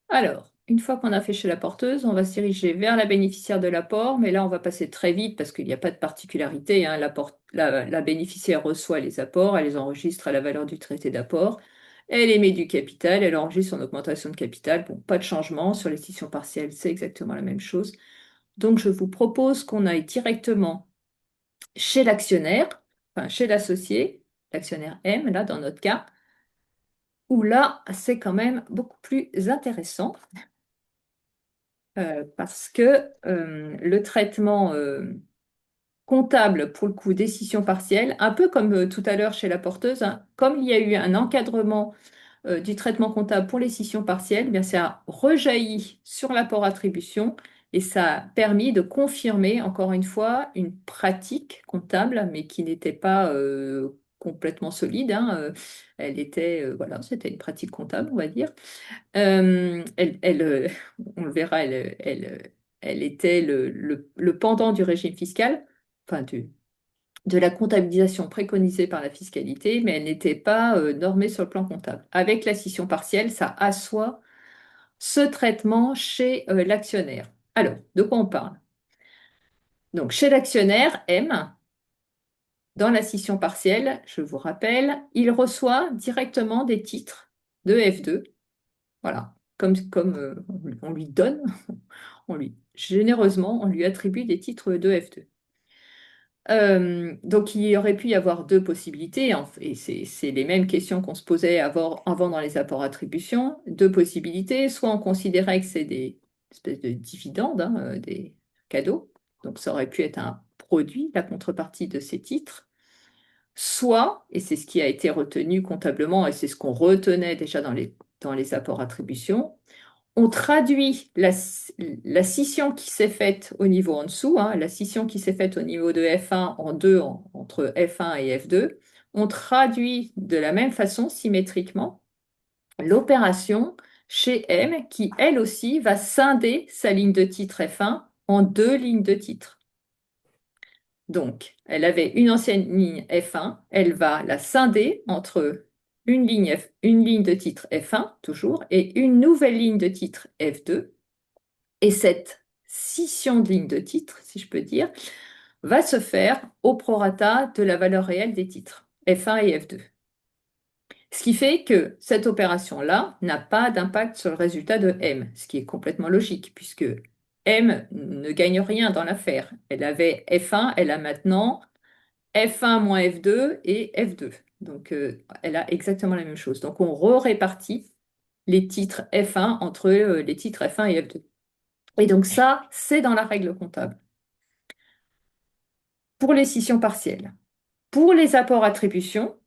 Alors, une fois qu'on a fait chez la porteuse, on va se diriger vers la bénéficiaire de l'apport, mais là, on va passer très vite parce qu'il n'y a pas de particularité, hein. La bénéficiaire reçoit les apports, elle les enregistre à la valeur du traité d'apport, elle émet du capital, elle enregistre son augmentation de capital. Bon, pas de changement. Sur les scissions partielles, c'est exactement la même chose. Donc, je vous propose qu'on aille directement chez l'actionnaire, enfin chez l'associé, l'actionnaire M, là, dans notre cas, où là, c'est quand même beaucoup plus intéressant. Parce que le traitement comptable, pour le coup, décision partielle, un peu comme tout à l'heure chez la porteuse, hein, comme il y a eu un encadrement du traitement comptable pour les scissions partielles, eh bien, ça a rejailli sur l'apport attribution et ça a permis de confirmer, encore une fois, une pratique comptable, mais qui n'était pas complètement solide, hein. Elle était, voilà, c'était une pratique comptable, on va dire. On le verra, elle était le pendant du régime fiscal, enfin de la comptabilisation préconisée par la fiscalité, mais elle n'était pas normée sur le plan comptable. Avec la scission partielle, ça assoit ce traitement chez l'actionnaire. Alors, de quoi on parle? Donc, chez l'actionnaire, M, dans la scission partielle, je vous rappelle, il reçoit directement des titres de F2. Voilà, comme on lui donne, généreusement, on lui attribue des titres de F2. Donc, il y aurait pu y avoir deux possibilités, hein, et c'est les mêmes questions qu'on se posait avant dans les apports-attributions. Deux possibilités, soit on considérait que c'est des espèces de dividendes, hein, des cadeaux, donc ça aurait pu être un produit, la contrepartie de ces titres, soit, et c'est ce qui a été retenu comptablement, et c'est ce qu'on retenait déjà dans les apports-attributions, on traduit la scission qui s'est faite au niveau en dessous, hein, la scission qui s'est faite au niveau de F1 en deux, entre F1 et F2, on traduit de la même façon, symétriquement, l'opération chez M qui, elle aussi, va scinder sa ligne de titre F1 en deux lignes de titre. Donc, elle avait une ancienne ligne F1, elle va la scinder entre une ligne de titre F1, toujours, et une nouvelle ligne de titre F2. Et cette scission de ligne de titre, si je peux dire, va se faire au prorata de la valeur réelle des titres, F1 et F2. Ce qui fait que cette opération-là n'a pas d'impact sur le résultat de M, ce qui est complètement logique, puisque M ne gagne rien dans l'affaire. Elle avait F1, elle a maintenant F1 moins F2 et F2. Donc, elle a exactement la même chose. Donc, on répartit les titres F1 entre les titres F1 et F2. Et donc, ça, c'est dans la règle comptable. Pour les scissions partielles. Pour les apports-attributions,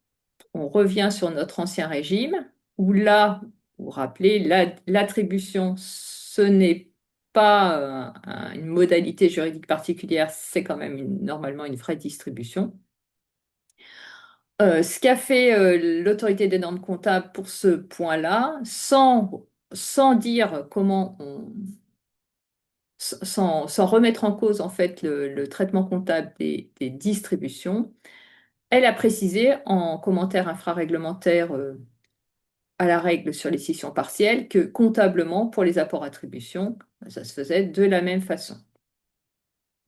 on revient sur notre ancien régime, où là, vous vous rappelez, l'attribution, ce n'est pas une modalité juridique particulière, c'est quand même normalement une vraie distribution. Ce qu'a fait l'autorité des normes comptables pour ce point-là, sans dire comment sans remettre en cause en fait le traitement comptable des distributions, elle a précisé en commentaire infraréglementaire à la règle sur les scissions partielles que comptablement, pour les apports-attributions, ça se faisait de la même façon.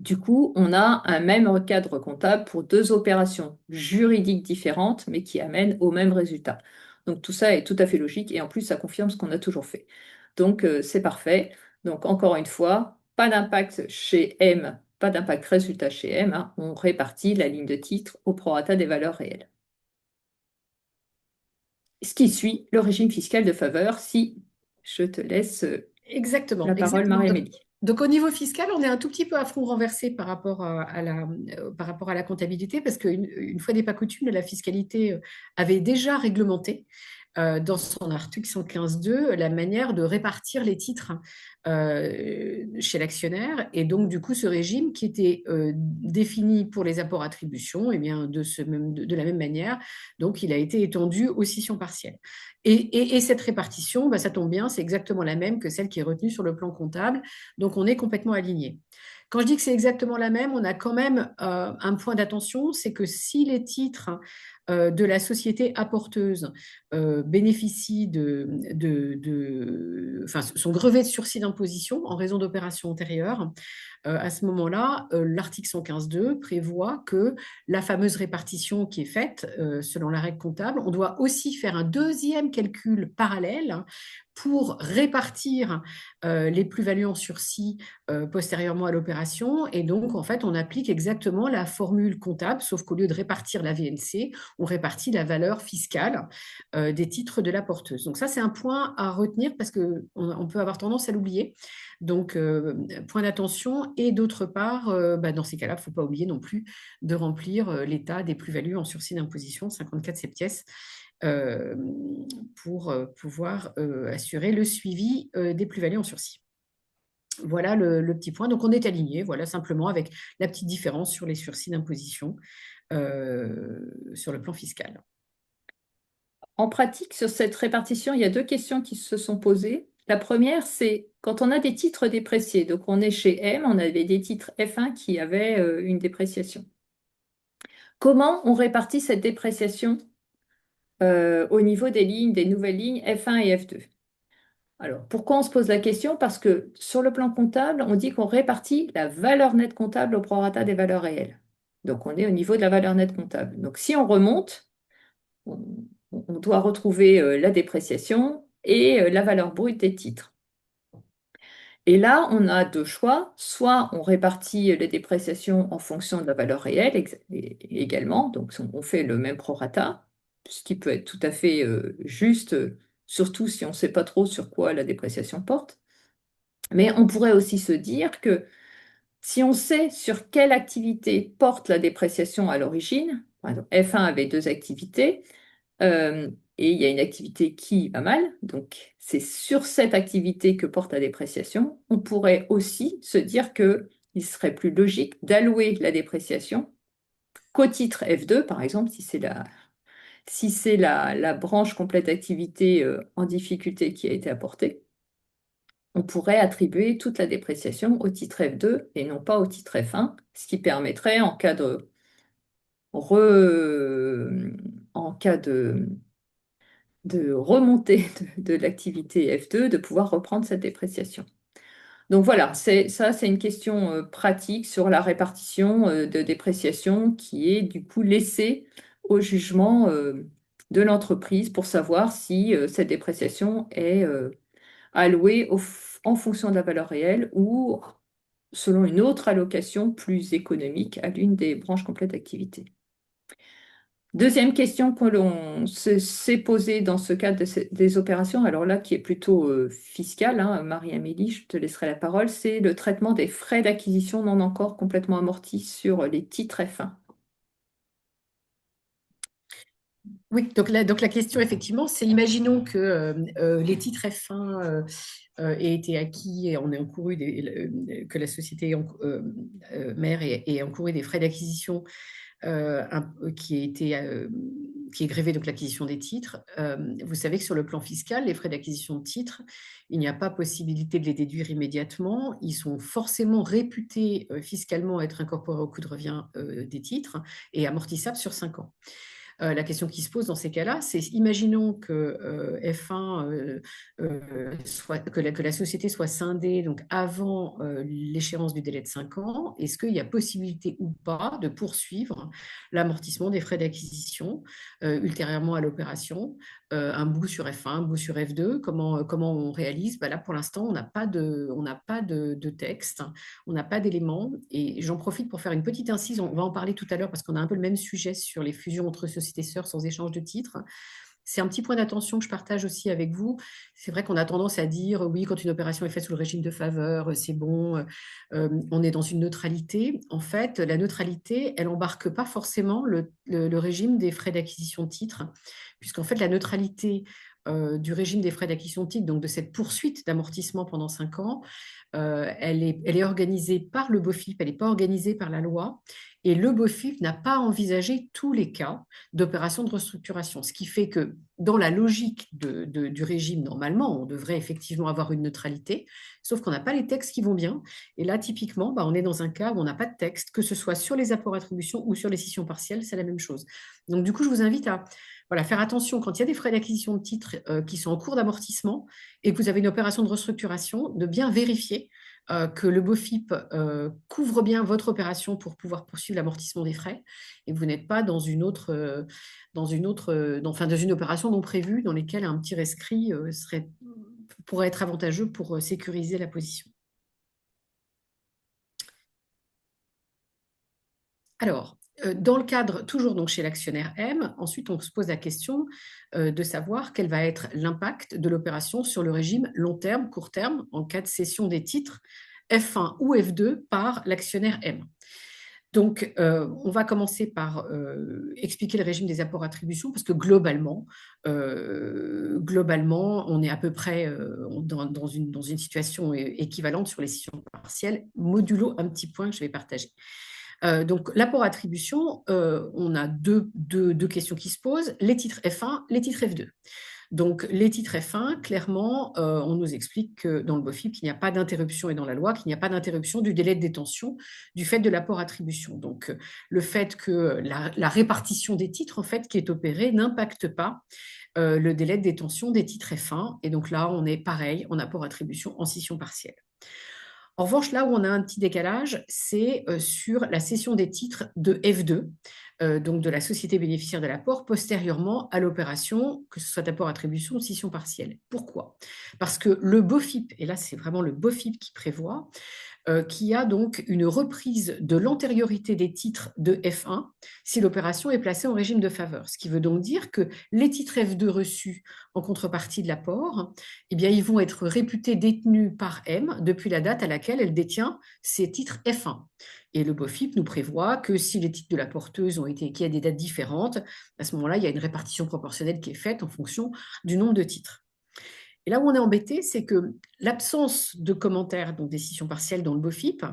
Du coup, on a un même cadre comptable pour deux opérations juridiques différentes, mais qui amènent au même résultat. Donc tout ça est tout à fait logique et en plus, ça confirme ce qu'on a toujours fait. Donc c'est parfait. Donc encore une fois, pas d'impact chez M, pas d'impact résultat chez M, hein. On répartit la ligne de titre au prorata des valeurs réelles. Ce qui suit le régime fiscal de faveur, si je te laisse Exactement, la parole, exactement. Marie-Amélie. Donc, au niveau fiscal, on est un tout petit peu à front renversé par rapport par rapport à la comptabilité, parce qu'une fois n'est pas coutume, la fiscalité avait déjà réglementé dans son article 115.2 la manière de répartir les titres chez l'actionnaire. Et donc, du coup, ce régime qui était défini pour les apports-attributions, eh bien, de la même manière, donc il a été étendu aux scissions partielles. Et cette répartition, bah, ça tombe bien, c'est exactement la même que celle qui est retenue sur le plan comptable. Donc, on est complètement aligné. Quand je dis que c'est exactement la même, on a quand même un point d'attention, c'est que si les titres de la société apporteuse bénéficient enfin, sont grevés de sursis d'imposition en raison d'opérations antérieures, à ce moment-là, l'article 115.2 prévoit que la fameuse répartition qui est faite selon la règle comptable, on doit aussi faire un deuxième calcul parallèle pour répartir les plus-values en sursis postérieurement à l'opération. Et donc, en fait, on applique exactement la formule comptable, sauf qu'au lieu de répartir la VNC, on répartit la valeur fiscale des titres de la porteuse. Donc ça, c'est un point à retenir parce qu'on peut avoir tendance à l'oublier. Donc, point d'attention. Et d'autre part, dans ces cas-là, il ne faut pas oublier non plus de remplir l'état des plus-values en sursis d'imposition 54 septies pour pouvoir assurer le suivi des plus-values en sursis. Voilà le petit point. Donc, on est aligné, voilà, simplement avec la petite différence sur les sursis d'imposition sur le plan fiscal. En pratique, sur cette répartition, il y a deux questions qui se sont posées. La première, c'est quand on a des titres dépréciés, donc on est chez M, on avait des titres F1 qui avaient une dépréciation. Comment on répartit cette dépréciation au niveau des lignes, des nouvelles lignes F1 et F2? Alors, pourquoi on se pose la question? Parce que sur le plan comptable, on dit qu'on répartit la valeur nette comptable au prorata des valeurs réelles. Donc, on est au niveau de la valeur nette comptable. Donc, si on remonte, on, on doit retrouver la dépréciation et la valeur brute des titres. Et là, on a deux choix. Soit on répartit les dépréciations en fonction de la valeur réelle également, donc on fait le même prorata, ce qui peut être tout à fait juste, surtout si on ne sait pas trop sur quoi la dépréciation porte. Mais on pourrait aussi se dire que si on sait sur quelle activité porte la dépréciation à l'origine, par exemple, F1 avait deux activités, et il y a une activité qui va mal, donc c'est sur cette activité que porte la dépréciation. On pourrait aussi se dire qu'il serait plus logique d'allouer la dépréciation qu'au titre F2, par exemple, si c'est la branche complète activité en difficulté qui a été apportée. On pourrait attribuer toute la dépréciation au titre F2 et non pas au titre F1, ce qui permettrait, en cas de remontée de l'activité F2, de pouvoir reprendre cette dépréciation. Donc voilà, c'est une question pratique sur la répartition de dépréciation qui est du coup laissée au jugement de l'entreprise pour savoir si cette dépréciation est allouée en fonction de la valeur réelle ou selon une autre allocation plus économique à l'une des branches complètes d'activité. Deuxième question que l'on s'est posée dans ce cadre des opérations, alors là qui est plutôt fiscale, hein, Marie-Amélie, je te laisserai la parole, c'est le traitement des frais d'acquisition non encore complètement amortis sur les titres F1. Oui, donc la question, effectivement, c'est imaginons que les titres F1 aient été acquis et on ait encouru que la société mère ait encouru des frais d'acquisition qui est grévé donc l'acquisition des titres. Vous savez que sur le plan fiscal, les frais d'acquisition de titres, il n'y a pas possibilité de les déduire immédiatement. Ils sont forcément réputés fiscalement être incorporés au coût de revient des titres et amortissables sur 5 ans. La question qui se pose dans ces cas-là, c'est imaginons que F1 que la société soit scindée donc avant l'échéance du délai de 5 ans. Est-ce qu'il y a possibilité ou pas de poursuivre l'amortissement des frais d'acquisition ultérieurement à l'opération, un bout sur F1, un bout sur F2? Comment on réalise? Là, pour l'instant, on n'a pas de texte, on n'a pas d'éléments. Et j'en profite pour faire une petite incise. On va en parler tout à l'heure parce qu'on a un peu le même sujet sur les fusions entre sociétés sœurs sans échange de titres. C'est un petit point d'attention que je partage aussi avec vous. C'est vrai qu'on a tendance à dire, oui, quand une opération est faite sous le régime de faveur, c'est bon, on est dans une neutralité. En fait, la neutralité, elle n'embarque pas forcément le régime des frais d'acquisition de titres, puisqu'en fait, la neutralité du régime des frais d'acquisition de titres, donc de cette poursuite d'amortissement pendant 5 ans, elle est organisée par le BOFIP, elle n'est pas organisée par la loi. Et le BOFIP n'a pas envisagé tous les cas d'opération de restructuration, ce qui fait que dans la logique du régime, normalement, on devrait effectivement avoir une neutralité, sauf qu'on n'a pas les textes qui vont bien. Et là, typiquement, on est dans un cas où on n'a pas de texte, que ce soit sur les apports-attributions ou sur les scissions partielles, c'est la même chose. Donc, du coup, je vous invite à faire attention quand il y a des frais d'acquisition de titres qui sont en cours d'amortissement et que vous avez une opération de restructuration, de bien vérifier que le BOFIP couvre bien votre opération pour pouvoir poursuivre l'amortissement des frais et que vous n'êtes pas dans une opération non prévue dans laquelle un petit rescrit pourrait être avantageux pour sécuriser la position. Alors, dans le cadre, toujours donc chez l'actionnaire M, ensuite on se pose la question de savoir quel va être l'impact de l'opération sur le régime long terme, court terme, en cas de cession des titres F1 ou F2 par l'actionnaire M. Donc, on va commencer par expliquer le régime des apports-attributions, parce que globalement, on est à peu près dans une situation équivalente sur les scissions partielles, modulo un petit point que je vais partager. Donc, l'apport-attribution, on a deux questions qui se posent, les titres F1, les titres F2. Donc, les titres F1, clairement, on nous explique que dans le BOFIP, qu'il n'y a pas d'interruption, et dans la loi, qu'il n'y a pas d'interruption du délai de détention du fait de l'apport-attribution. Donc, le fait que la répartition des titres, en fait, qui est opérée, n'impacte pas le délai de détention des titres F1. Et donc là, on est pareil en apport-attribution en scission partielle. En revanche, là où on a un petit décalage, c'est sur la cession des titres de F2, donc de la société bénéficiaire de l'apport, postérieurement à l'opération, que ce soit apport-attribution ou scission partielle. Pourquoi? Parce que le BOFIP, et là c'est vraiment le BOFIP qui prévoit, qui a donc une reprise de l'antériorité des titres de F1 si l'opération est placée en régime de faveur. Ce qui veut donc dire que les titres F2 reçus en contrepartie de l'apport, eh bien, ils vont être réputés détenus par M depuis la date à laquelle elle détient ces titres F1. Et le BOFIP nous prévoit que si les titres de la porteuse ont été acquis à des dates différentes, à ce moment-là, il y a une répartition proportionnelle qui est faite en fonction du nombre de titres. Et là où on est embêté, c'est que l'absence de commentaires, donc décision partielle dans le BOFIP,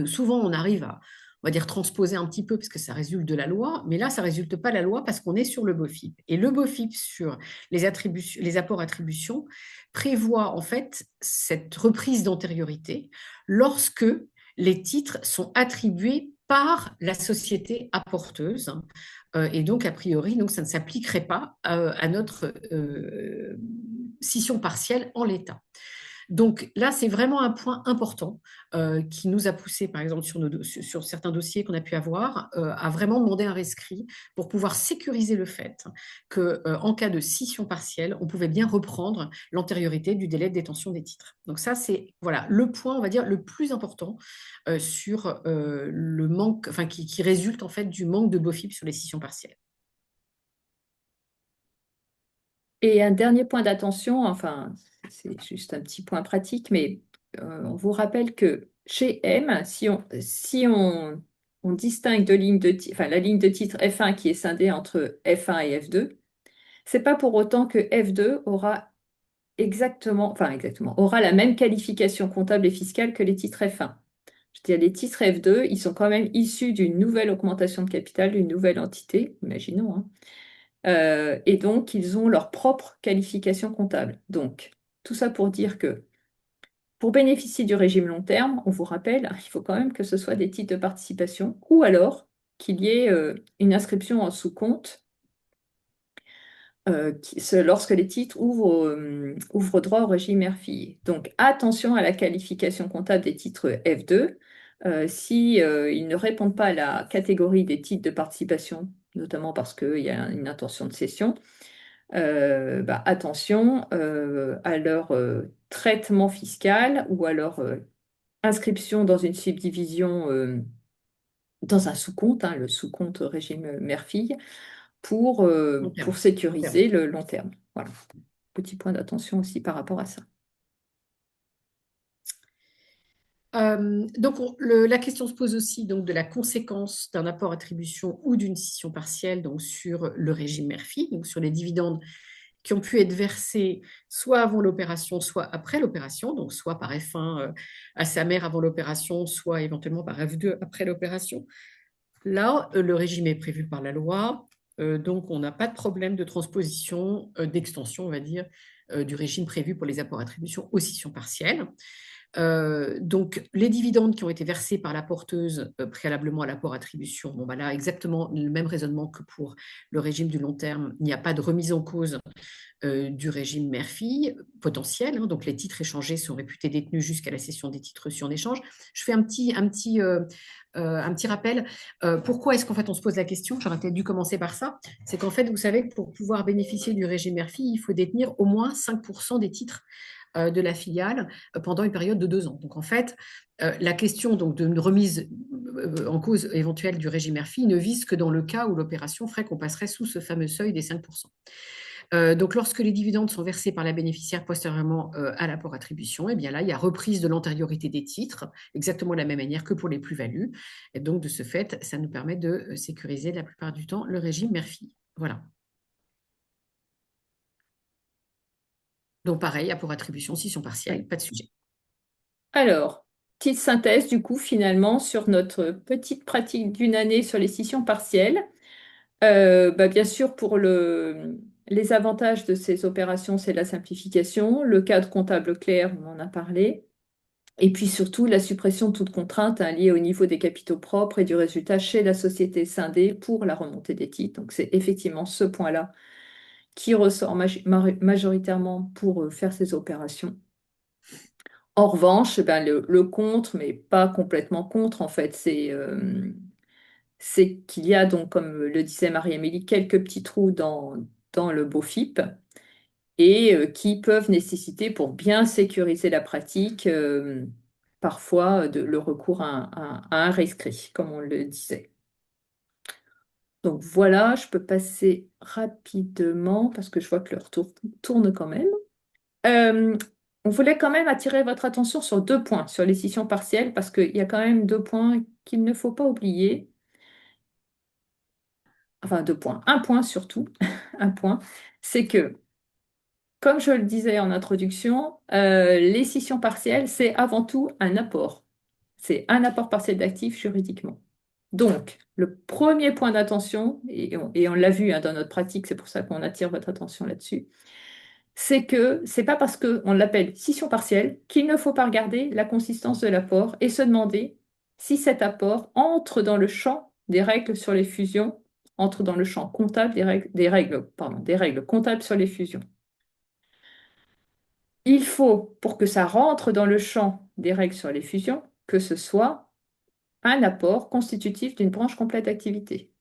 souvent on arrive à, on va dire, transposer un petit peu parce que ça résulte de la loi, mais là, ça ne résulte pas de la loi parce qu'on est sur le BOFIP. Et le BOFIP sur les apports-attributions prévoit en fait cette reprise d'antériorité lorsque les titres sont attribués par la société apporteuse. Et donc, a priori, donc, ça ne s'appliquerait pas à notre scission partielle en l'état. Donc là, c'est vraiment un point important qui nous a poussé, par exemple, sur certains dossiers qu'on a pu avoir, à vraiment demander un rescrit pour pouvoir sécuriser le fait qu'en cas de scission partielle, on pouvait bien reprendre l'antériorité du délai de détention des titres. Donc ça, c'est voilà, le point, on va dire, le plus important sur le manque, enfin, qui résulte en fait du manque de BOFIP sur les scissions partielles. Et un dernier point d'attention, enfin, c'est juste un petit point pratique, mais on vous rappelle que chez M, si on distingue deux lignes de titre, enfin, la ligne de titre F1 qui est scindée entre F1 et F2, c'est pas pour autant que F2 aura aura la même qualification comptable et fiscale que les titres F1. Je veux dire, les titres F2, ils sont quand même issus d'une nouvelle augmentation de capital, d'une nouvelle entité, imaginons, hein. Et donc, ils ont leur propre qualification comptable. Donc, tout ça pour dire que pour bénéficier du régime long terme, on vous rappelle, il faut quand même que ce soit des titres de participation ou alors qu'il y ait une inscription en sous-compte lorsque les titres ouvrent droit au régime mère-fille. Donc, attention à la qualification comptable des titres F2. Si ils ne répondent pas à la catégorie des titres de participation, notamment parce qu'il y a une intention de cession, attention à leur traitement fiscal ou à leur inscription dans une subdivision, dans un sous-compte, hein, le sous-compte régime mère-fille, pour, Long euh, terme. pour sécuriser le long terme. Voilà. Petit point d'attention aussi par rapport à ça. Donc, la question se pose aussi donc, de la conséquence d'un apport-attribution ou d'une scission partielle donc, sur le régime mère-fille, donc sur les dividendes qui ont pu être versés soit avant l'opération, soit après l'opération, donc soit par F1 à sa mère avant l'opération, soit éventuellement par F2 après l'opération. Là, le régime est prévu par la loi, donc on n'a pas de problème de transposition, d'extension, on va dire, du régime prévu pour les apports-attributions aux scissions partielles. Donc, les dividendes qui ont été versés par la porteuse préalablement à l'apport-attribution, bon, là, exactement le même raisonnement que pour le régime du long terme, il n'y a pas de remise en cause du régime mère-fille potentiel. Hein, donc, les titres échangés sont réputés détenus jusqu'à la cession des titres reçus en échange. Je fais un petit rappel. Pourquoi est-ce qu'en fait on se pose la question? J'aurais peut-être dû commencer par ça. C'est qu'en fait, vous savez que pour pouvoir bénéficier du régime mère-fille, il faut détenir au moins 5% des titres de la filiale pendant une période de 2 ans. Donc en fait, la question donc d'une remise en cause éventuelle du régime mère-fille ne vise que dans le cas où l'opération ferait qu'on passerait sous ce fameux seuil des 5%. Donc, lorsque les dividendes sont versés par la bénéficiaire postérieurement à l'apport-attribution, eh bien là, il y a reprise de l'antériorité des titres, exactement de la même manière que pour les plus-values. Et donc, de ce fait, ça nous permet de sécuriser la plupart du temps le régime mère-fille. Voilà. Donc, pareil, apport-attribution, scission partielle, pas de sujet. Alors, petite synthèse, du coup, finalement, sur notre petite pratique d'une année sur les scissions partielles. Bien sûr, pour les avantages de ces opérations, c'est la simplification, le cadre comptable clair, on en a parlé, et puis surtout la suppression de toute contrainte hein, liée au niveau des capitaux propres et du résultat chez la société scindée pour la remontée des titres. Donc c'est effectivement ce point-là qui ressort majoritairement pour faire ces opérations. En revanche, le contre, mais pas complètement contre, en fait, c'est qu'il y a donc, comme le disait Marie-Amélie, quelques petits trous dans le BOFIP et qui peuvent nécessiter, pour bien sécuriser la pratique, parfois le recours à un rescrit, comme on le disait. Donc voilà, je peux passer rapidement parce que je vois que l'heure tourne quand même. Euh, on voulait quand même attirer votre attention sur deux points, sur les scissions partielles, parce qu'il y a quand même deux points qu'il ne faut pas oublier. Enfin, deux points. Un point surtout, un point, c'est que, comme je le disais en introduction, les scissions partielles, c'est avant tout un apport. C'est un apport partiel d'actifs juridiquement. Donc, le premier point d'attention, et on l'a vu hein, dans notre pratique, c'est pour ça qu'on attire votre attention là-dessus, c'est que c'est pas parce qu'on l'appelle scission partielle qu'il ne faut pas regarder la consistance de l'apport et se demander si cet apport entre dans le champ des règles sur les fusions, entre dans le champ comptable des règles comptables sur les fusions. Il faut, pour que ça rentre dans le champ des règles sur les fusions, que ce soit un apport constitutif d'une branche complète d'activité.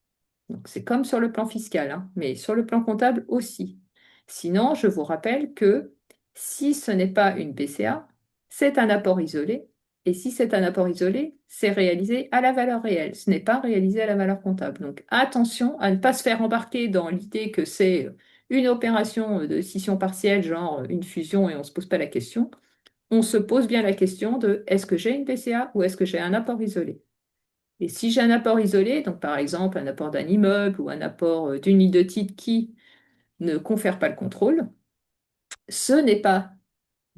Donc c'est comme sur le plan fiscal, hein, mais sur le plan comptable aussi. Sinon, je vous rappelle que si ce n'est pas une BCA, c'est un apport isolé. Et si c'est un apport isolé, c'est réalisé à la valeur réelle. Ce n'est pas réalisé à la valeur comptable. Donc attention à ne pas se faire embarquer dans l'idée que c'est une opération de scission partielle, genre une fusion, et on ne se pose pas la question. On se pose bien la question de est-ce que j'ai une BCA ou est-ce que j'ai un apport isolé? Et si j'ai un apport isolé, donc par exemple un apport d'un immeuble ou un apport d'une ligne de titre qui ne confère pas le contrôle, ce n'est pas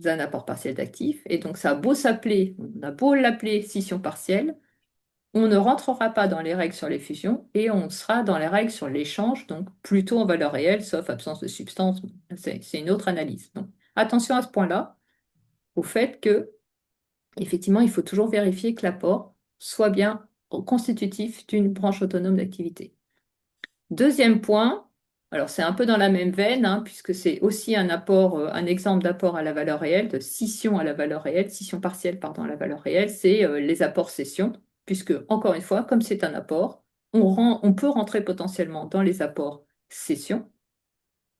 un apport partiel d'actifs. Et donc ça a beau s'appeler, on a beau l'appeler scission partielle, on ne rentrera pas dans les règles sur les fusions et on sera dans les règles sur l'échange, donc plutôt en valeur réelle, sauf absence de substance. C'est une autre analyse. Donc attention à ce point-là, au fait que effectivement, il faut toujours vérifier que l'apport soit bien constitutif d'une branche autonome d'activité. Deuxième point, alors c'est un peu dans la même veine, hein, puisque c'est aussi un apport, un exemple d'apport à la valeur réelle, de scission à la valeur réelle, scission partielle, pardon, à la valeur réelle, c'est les apports cession, puisque, encore une fois, comme c'est un apport, on peut rentrer potentiellement dans les apports cession,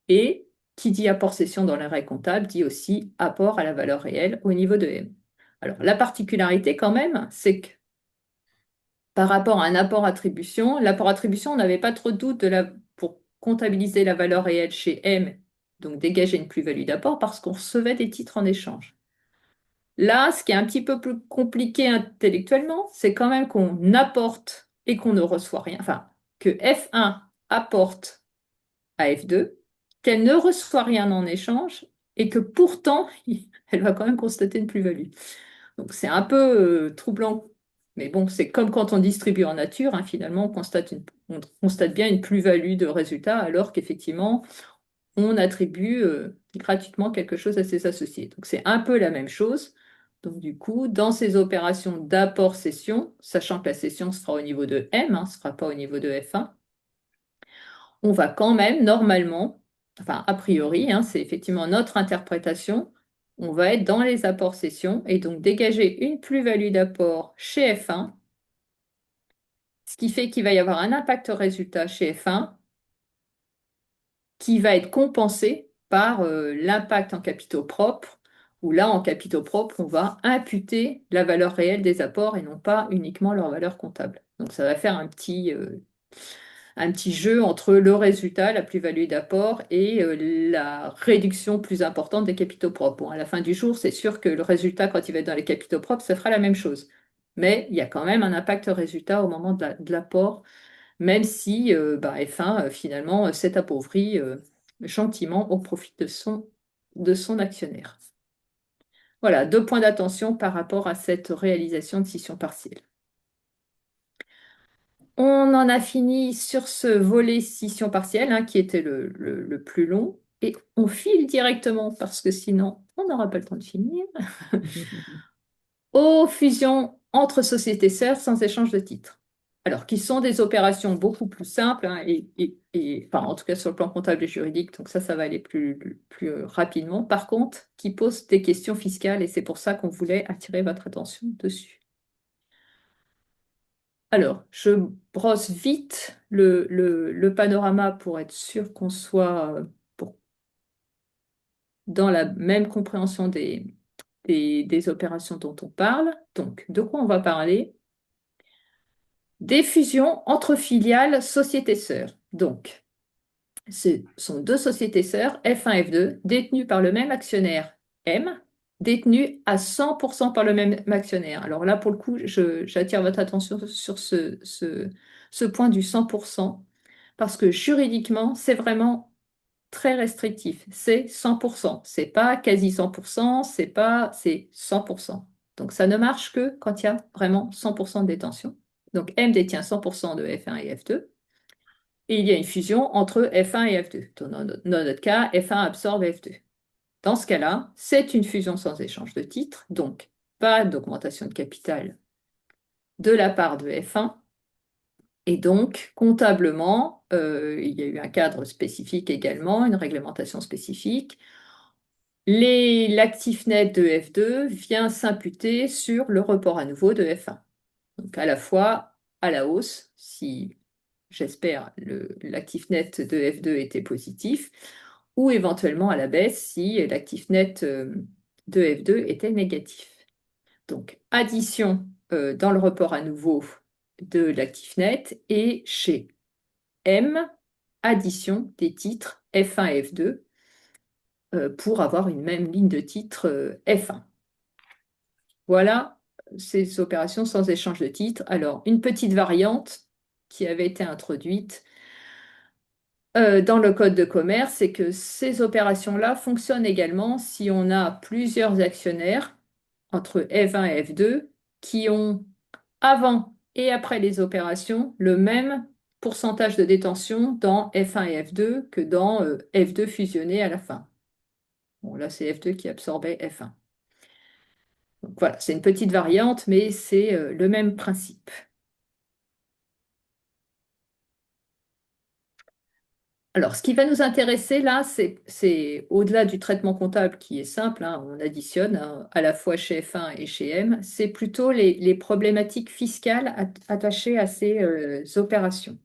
et qui dit apport cession dans l'arrêt comptable dit aussi apport à la valeur réelle au niveau de M. Alors, la particularité quand même, c'est que par rapport à un l'apport attribution, on n'avait pas trop de doute pour comptabiliser la valeur réelle chez M, donc dégager une plus-value d'apport parce qu'on recevait des titres en échange. Là, ce qui est un petit peu plus compliqué intellectuellement, c'est quand même qu'on apporte et qu'on ne reçoit rien, enfin, que F1 apporte à F2, qu'elle ne reçoit rien en échange et que pourtant, elle va quand même constater une plus-value. Donc c'est un peu troublant, mais bon, c'est comme quand on distribue en nature, hein, finalement, on constate bien une plus-value de résultat alors qu'effectivement, on attribue gratuitement quelque chose à ses associés. Donc c'est un peu la même chose. Donc du coup, dans ces opérations d'apport-cession, sachant que la cession se fera au niveau de M, hein, ne se fera pas au niveau de F1, on va quand même normalement, enfin a priori, hein, c'est effectivement notre interprétation, on va être dans les apports cession et donc dégager une plus-value d'apport chez F1, ce qui fait qu'il va y avoir un impact résultat chez F1 qui va être compensé par l'impact en capitaux propres, où là, en capitaux propres, on va imputer la valeur réelle des apports et non pas uniquement leur valeur comptable. Donc ça va faire un petit jeu entre le résultat, la plus-value d'apport et la réduction plus importante des capitaux propres. Bon, à la fin du jour, c'est sûr que le résultat, quand il va être dans les capitaux propres, ça fera la même chose. Mais il y a quand même un impact résultat au moment de l'apport, même si F1, finalement, s'est appauvri gentiment au profit de son actionnaire. Voilà, 2 points d'attention par rapport à cette réalisation de scission partielle. On en a fini sur ce volet scission partielle, hein, qui était le plus long. Et on file directement, parce que sinon, on n'aura pas le temps de finir, aux fusions entre sociétés sœurs sans échange de titres. Alors, qui sont des opérations beaucoup plus simples, hein, enfin, en tout cas sur le plan comptable et juridique, donc ça va aller plus rapidement. Par contre, qui posent des questions fiscales, et c'est pour ça qu'on voulait attirer votre attention dessus. Alors, je brosse vite le panorama pour être sûr qu'on soit dans la même compréhension des opérations dont on parle. Donc, de quoi on va parler? Des fusions entre filiales sociétés sœurs. Donc, ce sont 2 sociétés sœurs, F1 et F2, détenues par le même actionnaire M, détenues à 100% par le même actionnaire. Alors là, pour le coup, j'attire votre attention sur ce point du 100%, parce que juridiquement, c'est vraiment très restrictif. C'est 100%. C'est pas quasi 100%, c'est 100%. Donc ça ne marche que quand il y a vraiment 100% de détention. Donc M détient 100% de F1 et F2. Et il y a une fusion entre F1 et F2. Dans notre cas, F1 absorbe F2. Dans ce cas-là, c'est une fusion sans échange de titres, donc pas d'augmentation de capital de la part de F1. Et donc, comptablement, il y a eu un cadre spécifique également, une réglementation spécifique. L'actif net de F2 vient s'imputer sur le report à nouveau de F1. Donc à la fois à la hausse, si j'espère l'actif net de F2 était positif, ou éventuellement à la baisse si l'actif net de F2 était négatif. Donc addition dans le report à nouveau de l'actif net et chez M, addition des titres F1 et F2 pour avoir une même ligne de titre F1. Voilà ces opérations sans échange de titres. Alors, une petite variante qui avait été introduite dans le code de commerce, c'est que ces opérations-là fonctionnent également si on a plusieurs actionnaires entre F1 et F2 qui ont avant et après les opérations le même pourcentage de détention dans F1 et F2 que dans F2 fusionné à la fin. Bon, là, c'est F2 qui absorbait F1. Donc voilà, c'est une petite variante, mais c'est le même principe. Alors, ce qui va nous intéresser là, c'est au-delà du traitement comptable qui est simple, hein, on additionne hein, à la fois chez F1 et chez M, c'est plutôt les problématiques fiscales attachées à ces opérations.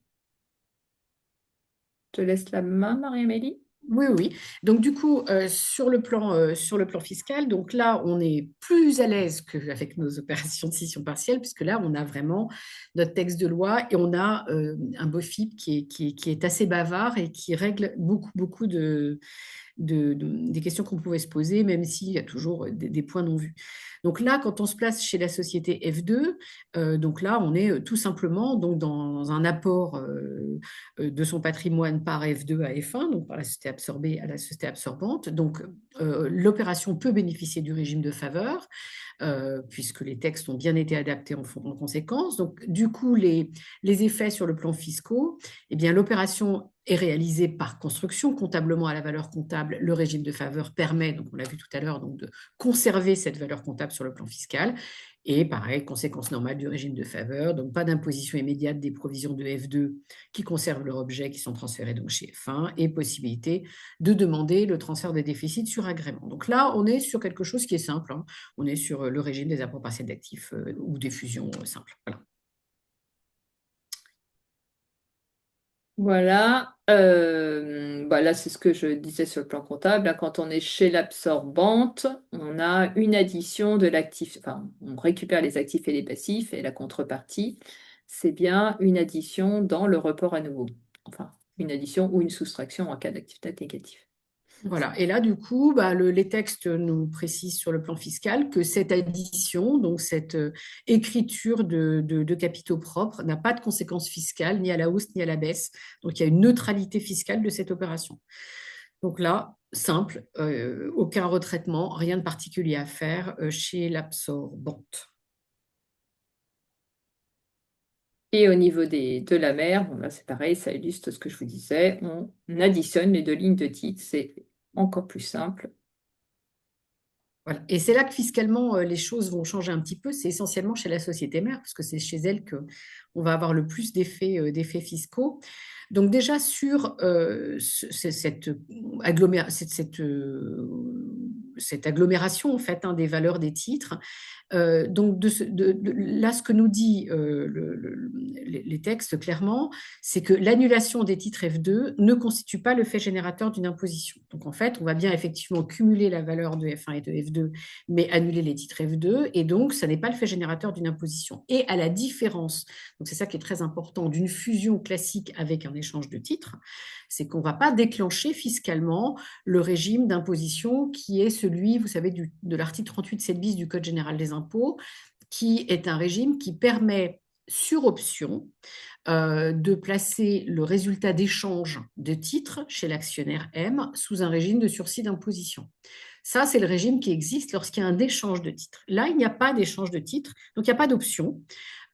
Je te laisse la main, Marie-Amélie. Oui, oui. Donc, du coup, sur le plan fiscal, donc là, on est plus à l'aise qu'avec nos opérations de scission partielle, puisque là, on a vraiment notre texte de loi et on a un BOFIP qui est assez bavard et qui règle beaucoup des questions qu'on pouvait se poser, même s'il y a toujours des points non vus. Donc là, quand on se place chez la société F2, donc là, on est tout simplement donc, dans un apport de son patrimoine par F2 à F1, donc par la société absorbée à la société absorbante. Donc l'opération peut bénéficier du régime de faveur, puisque les textes ont bien été adaptés en conséquence. Donc du coup, les effets sur le plan fiscaux, eh bien l'opération est réalisée par construction, comptablement à la valeur comptable. Le régime de faveur permet, donc on l'a vu tout à l'heure, donc de conserver cette valeur comptable sur le plan fiscal. Et pareil, conséquence normale du régime de faveur, donc pas d'imposition immédiate des provisions de F2 qui conservent leur objet, qui sont transférés donc chez F1, et possibilité de demander le transfert des déficits sur agrément. Donc là, on est sur quelque chose qui est simple, hein. On est sur le régime des apports partiels d'actifs ou des fusions simples. Voilà. Voilà, bah là c'est ce que je disais sur le plan comptable. Là, quand on est chez l'absorbante, on a une addition de l'actif, enfin on récupère les actifs et les passifs et la contrepartie, c'est bien une addition dans le report à nouveau. Enfin, une addition ou une soustraction en cas d'actif net négatif. Voilà. Et là, du coup, bah, les textes nous précisent sur le plan fiscal que cette addition, donc cette écriture de capitaux propres, n'a pas de conséquences fiscales, ni à la hausse, ni à la baisse. Donc, il y a une neutralité fiscale de cette opération. Donc là, simple, aucun retraitement, rien de particulier à faire chez l'absorbante. Et au niveau de la mer, bon, là, c'est pareil, ça illustre ce que je vous disais. On additionne les deux lignes de titre, c'est encore plus simple. Voilà. Et c'est là que fiscalement, les choses vont changer un petit peu. C'est essentiellement chez la société mère, parce que c'est chez elle qu'on va avoir le plus d'effets fiscaux. Donc déjà, sur cette agglomération en fait, des valeurs des titres, donc là, ce que nous dit les textes clairement, c'est que l'annulation des titres F2 ne constitue pas le fait générateur d'une imposition. Donc en fait, on va bien effectivement cumuler la valeur de F1 et de F2, mais annuler les titres F2, et donc ça n'est pas le fait générateur d'une imposition. Et à la différence, donc c'est ça qui est très important, d'une fusion classique avec un échange de titres, c'est qu'on ne va pas déclencher fiscalement le régime d'imposition qui est celui, vous savez, de l'article 38.7 bis du Code général des impôts, qui est un régime qui permet, sur option, de placer le résultat d'échange de titres chez l'actionnaire M sous un régime de sursis d'imposition. Ça, c'est le régime qui existe lorsqu'il y a un échange de titres. Là, il n'y a pas d'échange de titres, donc il n'y a pas d'option.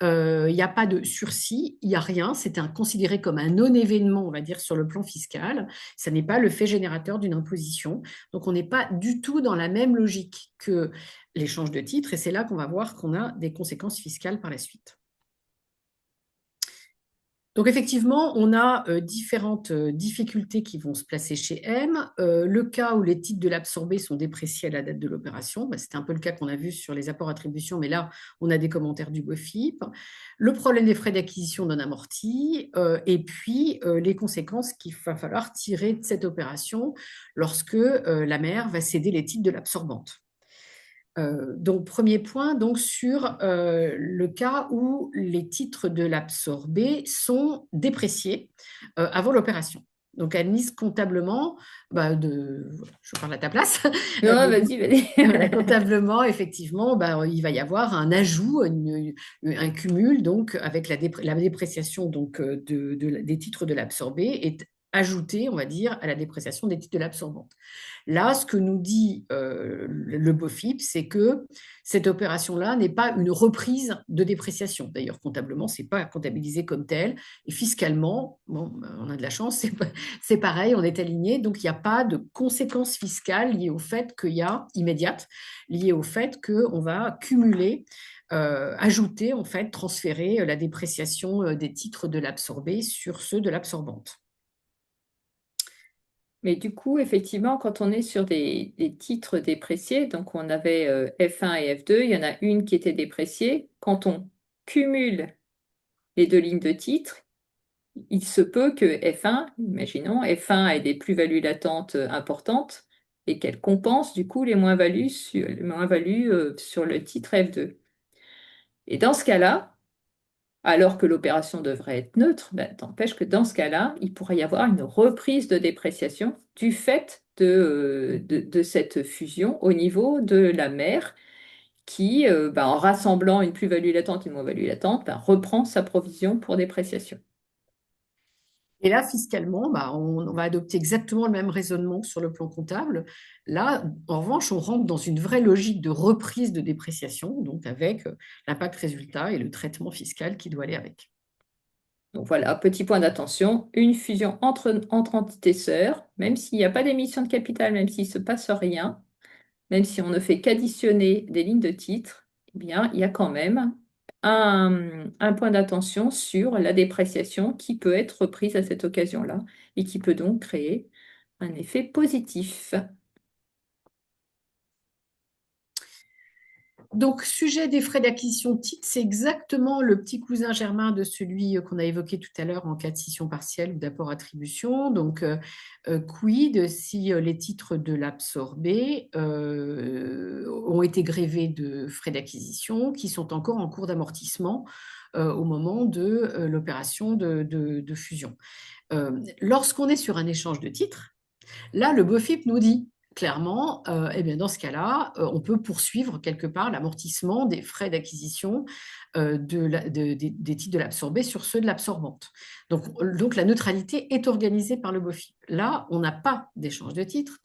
Il n'y a pas de sursis, il n'y a rien. C'est considéré comme un non-événement, on va dire, sur le plan fiscal. Ça n'est pas le fait générateur d'une imposition. Donc, on n'est pas du tout dans la même logique que l'échange de titres. Et c'est là qu'on va voir qu'on a des conséquences fiscales par la suite. Donc effectivement, on a différentes difficultés qui vont se placer chez M. Le cas où les titres de l'absorbé sont dépréciés à la date de l'opération, c'était un peu le cas qu'on a vu sur les apports-attributions, mais là, on a des commentaires du BOFIP. Le problème des frais d'acquisition non amortis, et puis les conséquences qu'il va falloir tirer de cette opération lorsque la mère va céder les titres de l'absorbante. Donc, premier point, donc sur le cas où les titres de l'absorbé sont dépréciés avant l'opération. Donc, Annelise, comptablement, je parle à ta place. Non, vas-y, vas-y. Comptablement, effectivement, il va y avoir un ajout, un cumul, donc, avec la dépréciation donc, des titres de l'absorbé est ajouté, on va dire, à la dépréciation des titres de l'absorbante. Là, ce que nous dit le BOFIP, c'est que cette opération-là n'est pas une reprise de dépréciation. D'ailleurs, comptablement, ce n'est pas comptabilisé comme tel. Et fiscalement, on a de la chance, c'est pareil, on est aligné. Donc, il n'y a pas de conséquences fiscales liées au fait qu'il y a, immédiates, liées au fait qu'on va cumuler, ajouter, en fait, transférer la dépréciation des titres de l'absorbé sur ceux de l'absorbante. Mais du coup, effectivement, quand on est sur des titres dépréciés, donc on avait F1 et F2, il y en a une qui était dépréciée. Quand on cumule les deux lignes de titres, il se peut que F1, imaginons, F1 ait des plus-values latentes importantes et qu'elle compense du coup les moins-values sur le titre F2. Et dans ce cas-là, alors que l'opération devrait être neutre, n'empêche que dans ce cas-là, il pourrait y avoir une reprise de dépréciation du fait de cette fusion au niveau de la mère qui, en rassemblant une plus-value latente et une moins-value latente, reprend sa provision pour dépréciation. Et là, fiscalement, on va adopter exactement le même raisonnement sur le plan comptable. Là, en revanche, on rentre dans une vraie logique de reprise de dépréciation, donc avec l'impact résultat et le traitement fiscal qui doit aller avec. Donc voilà, petit point d'attention, une fusion entre entités sœurs, même s'il n'y a pas d'émission de capital, même s'il ne se passe rien, même si on ne fait qu'additionner des lignes de titres, eh bien, il y a quand même un point d'attention sur la dépréciation qui peut être reprise à cette occasion-là et qui peut donc créer un effet positif. Donc, sujet des frais d'acquisition de titres, c'est exactement le petit cousin germain de celui qu'on a évoqué tout à l'heure en cas de scission partielle ou d'apport-attribution. Donc, quid si les titres de l'absorbé ont été grévés de frais d'acquisition qui sont encore en cours d'amortissement au moment de l'opération de fusion. Lorsqu'on est sur un échange de titres, là, le BOFIP nous dit clairement, eh bien, dans ce cas-là, on peut poursuivre quelque part l'amortissement des frais d'acquisition des titres de l'absorbé sur ceux de l'absorbante. Donc, la neutralité est organisée par le BOFIP. Là, on n'a pas d'échange de titres,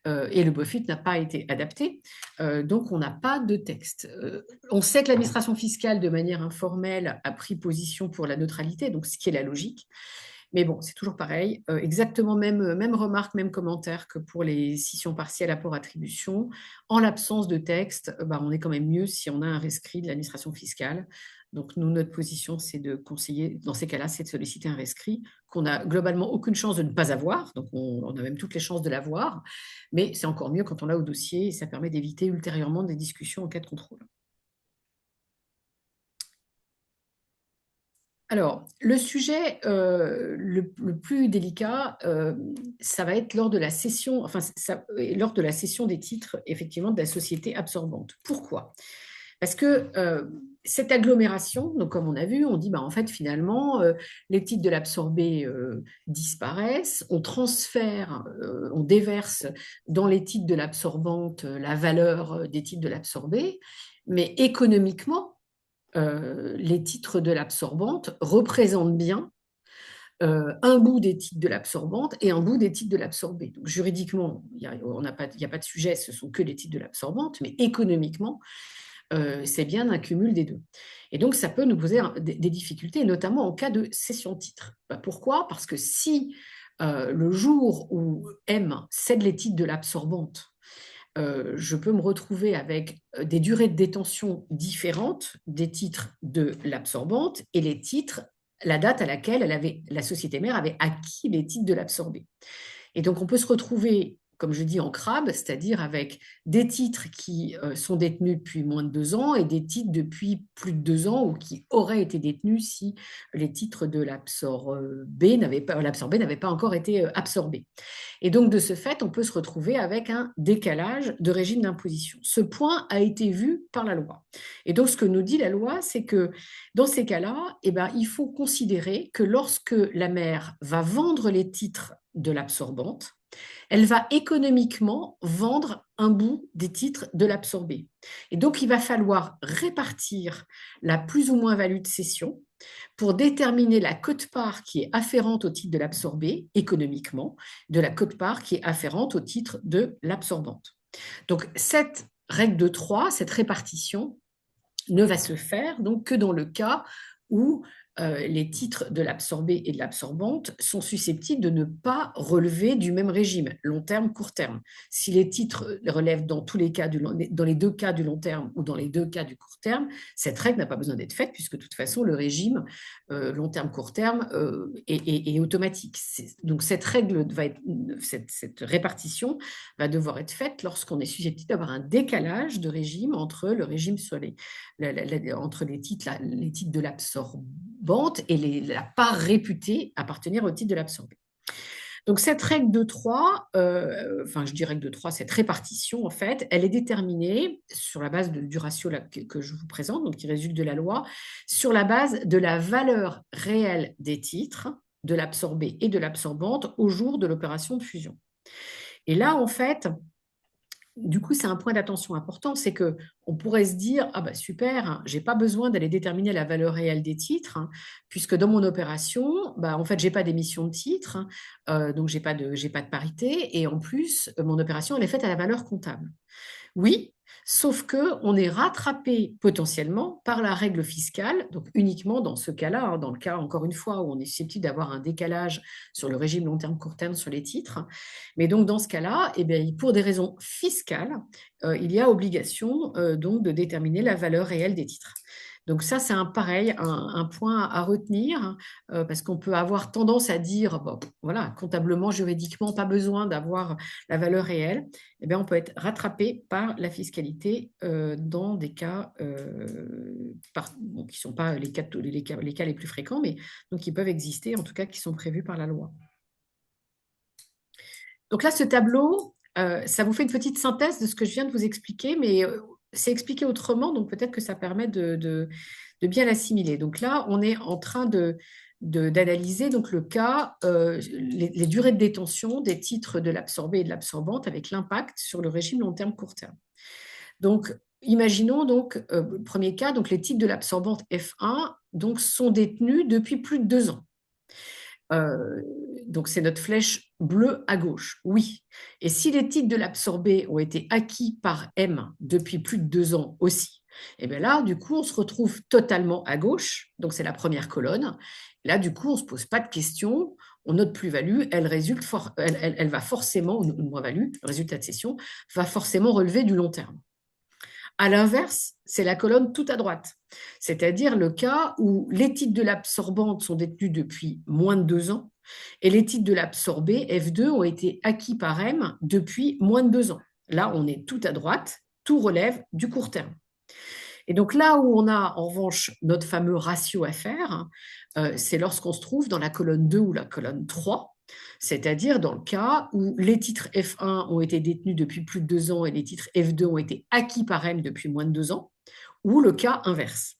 et le BOFIP n'a pas été adapté, donc on n'a pas de texte. On sait que l'administration fiscale, de manière informelle, a pris position pour la neutralité, donc ce qui est la logique. Mais bon, c'est toujours pareil, exactement même remarque, même commentaire que pour les scissions partielles apport-attribution. En l'absence de texte, on est quand même mieux si on a un rescrit de l'administration fiscale. Donc, nous, notre position, c'est de conseiller, dans ces cas-là, c'est de solliciter un rescrit qu'on n'a globalement aucune chance de ne pas avoir. Donc, on a même toutes les chances de l'avoir. Mais c'est encore mieux quand on l'a au dossier et ça permet d'éviter ultérieurement des discussions en cas de contrôle. Alors, le sujet le plus délicat, ça va être lors de la cession, lors de la cession des titres, effectivement, de la société absorbante. Pourquoi? Parce que cette agglomération, donc comme on a vu, on dit, en fait, finalement, les titres de l'absorbé disparaissent, on transfère, on déverse dans les titres de l'absorbante la valeur des titres de l'absorbé, mais économiquement, les titres de l'absorbante représentent bien un bout des titres de l'absorbante et un bout des titres de l'absorbé. Donc juridiquement, il n'y a pas de sujet, ce sont que les titres de l'absorbante, mais économiquement, c'est bien un cumul des deux. Et donc, ça peut nous poser des difficultés, notamment en cas de cession de titres. Pourquoi? Parce que si le jour où M cède les titres de l'absorbante, je peux me retrouver avec des durées de détention différentes des titres de l'absorbante et les titres, la date à laquelle la société mère avait acquis les titres de l'absorbé. Et donc, on peut se retrouver, comme je dis, en crabe, c'est-à-dire avec des titres qui sont détenus depuis moins de 2 ans et des titres depuis plus de 2 ans ou qui auraient été détenus si les titres de l'absorbé n'avaient pas encore été absorbés. Et donc, de ce fait, on peut se retrouver avec un décalage de régime d'imposition. Ce point a été vu par la loi. Et donc, ce que nous dit la loi, c'est que dans ces cas-là, il faut considérer que lorsque la mère va vendre les titres de l'absorbante, elle va économiquement vendre un bout des titres de l'absorbé. Et donc, il va falloir répartir la plus ou moins value de cession pour déterminer la quote-part qui est afférente au titre de l'absorbé économiquement, de la quote-part qui est afférente au titre de l'absorbante. Donc, cette règle de 3, cette répartition, ne va se faire donc que dans le cas où les titres de l'absorbé et de l'absorbante sont susceptibles de ne pas relever du même régime, long terme, court terme. Si les titres relèvent dans tous les cas dans les 2 cas du long terme ou dans les 2 cas du court terme, cette règle n'a pas besoin d'être faite puisque de toute façon le régime long terme, court terme est automatique. Donc cette règle cette répartition va devoir être faite lorsqu'on est susceptible d'avoir un décalage de régime entre le régime sur entre les titres de l'absorbante et la part réputée appartenir au titre de l'absorbé. Donc, cette règle de 3, je dis règle de 3, cette répartition, en fait, elle est déterminée sur la base du ratio que je vous présente, donc qui résulte de la loi, sur la base de la valeur réelle des titres de l'absorbé et de l'absorbante au jour de l'opération de fusion. Et là, en fait, du coup, c'est un point d'attention important, c'est qu'on pourrait se dire, ah bah super, j'ai pas besoin d'aller déterminer la valeur réelle des titres, puisque dans mon opération, en fait, j'ai pas d'émission de titres, donc j'ai pas de parité, et en plus, mon opération, elle est faite à la valeur comptable. Oui, sauf qu'on est rattrapé potentiellement par la règle fiscale, donc uniquement dans ce cas-là, dans le cas, encore une fois, où on est susceptible d'avoir un décalage sur le régime long terme, court terme sur les titres. Mais donc, dans ce cas-là, pour des raisons fiscales, il y a obligation donc de déterminer la valeur réelle des titres. Donc ça, c'est un point à retenir, parce qu'on peut avoir tendance à dire, voilà, comptablement, juridiquement, pas besoin d'avoir la valeur réelle. On peut être rattrapé par la fiscalité dans des cas qui ne sont pas les cas les plus fréquents, mais donc qui peuvent exister, en tout cas qui sont prévus par la loi. Donc là, ce tableau, ça vous fait une petite synthèse de ce que je viens de vous expliquer, mais c'est expliqué autrement, donc peut-être que ça permet de bien l'assimiler. Donc là, on est en train de d'analyser donc le cas, les durées de détention des titres de l'absorbé et de l'absorbante avec l'impact sur le régime long terme, court terme. Donc, imaginons donc, le premier cas, donc les titres de l'absorbante F1 donc, sont détenus depuis plus de 2 ans. Donc, c'est notre flèche bleue à gauche, oui. Et si les titres de l'absorbé ont été acquis par M depuis plus de 2 ans aussi, et bien là, du coup, on se retrouve totalement à gauche, donc c'est la première colonne. Là, du coup, on ne se pose pas de questions, notre plus-value, elle va forcément, ou une moins-value, le résultat de cession, va forcément relever du long terme. À l'inverse, c'est la colonne tout à droite, c'est-à-dire le cas où les titres de l'absorbante sont détenus depuis moins de 2 ans et les titres de l'absorbé, F2, ont été acquis par M depuis moins de 2 ans. Là, on est tout à droite, tout relève du court terme. Et donc là où on a en revanche notre fameux ratio à faire, c'est lorsqu'on se trouve dans la colonne 2 ou la colonne 3, c'est-à-dire dans le cas où les titres F1 ont été détenus depuis plus de 2 ans et les titres F2 ont été acquis par M depuis moins de 2 ans, ou le cas inverse.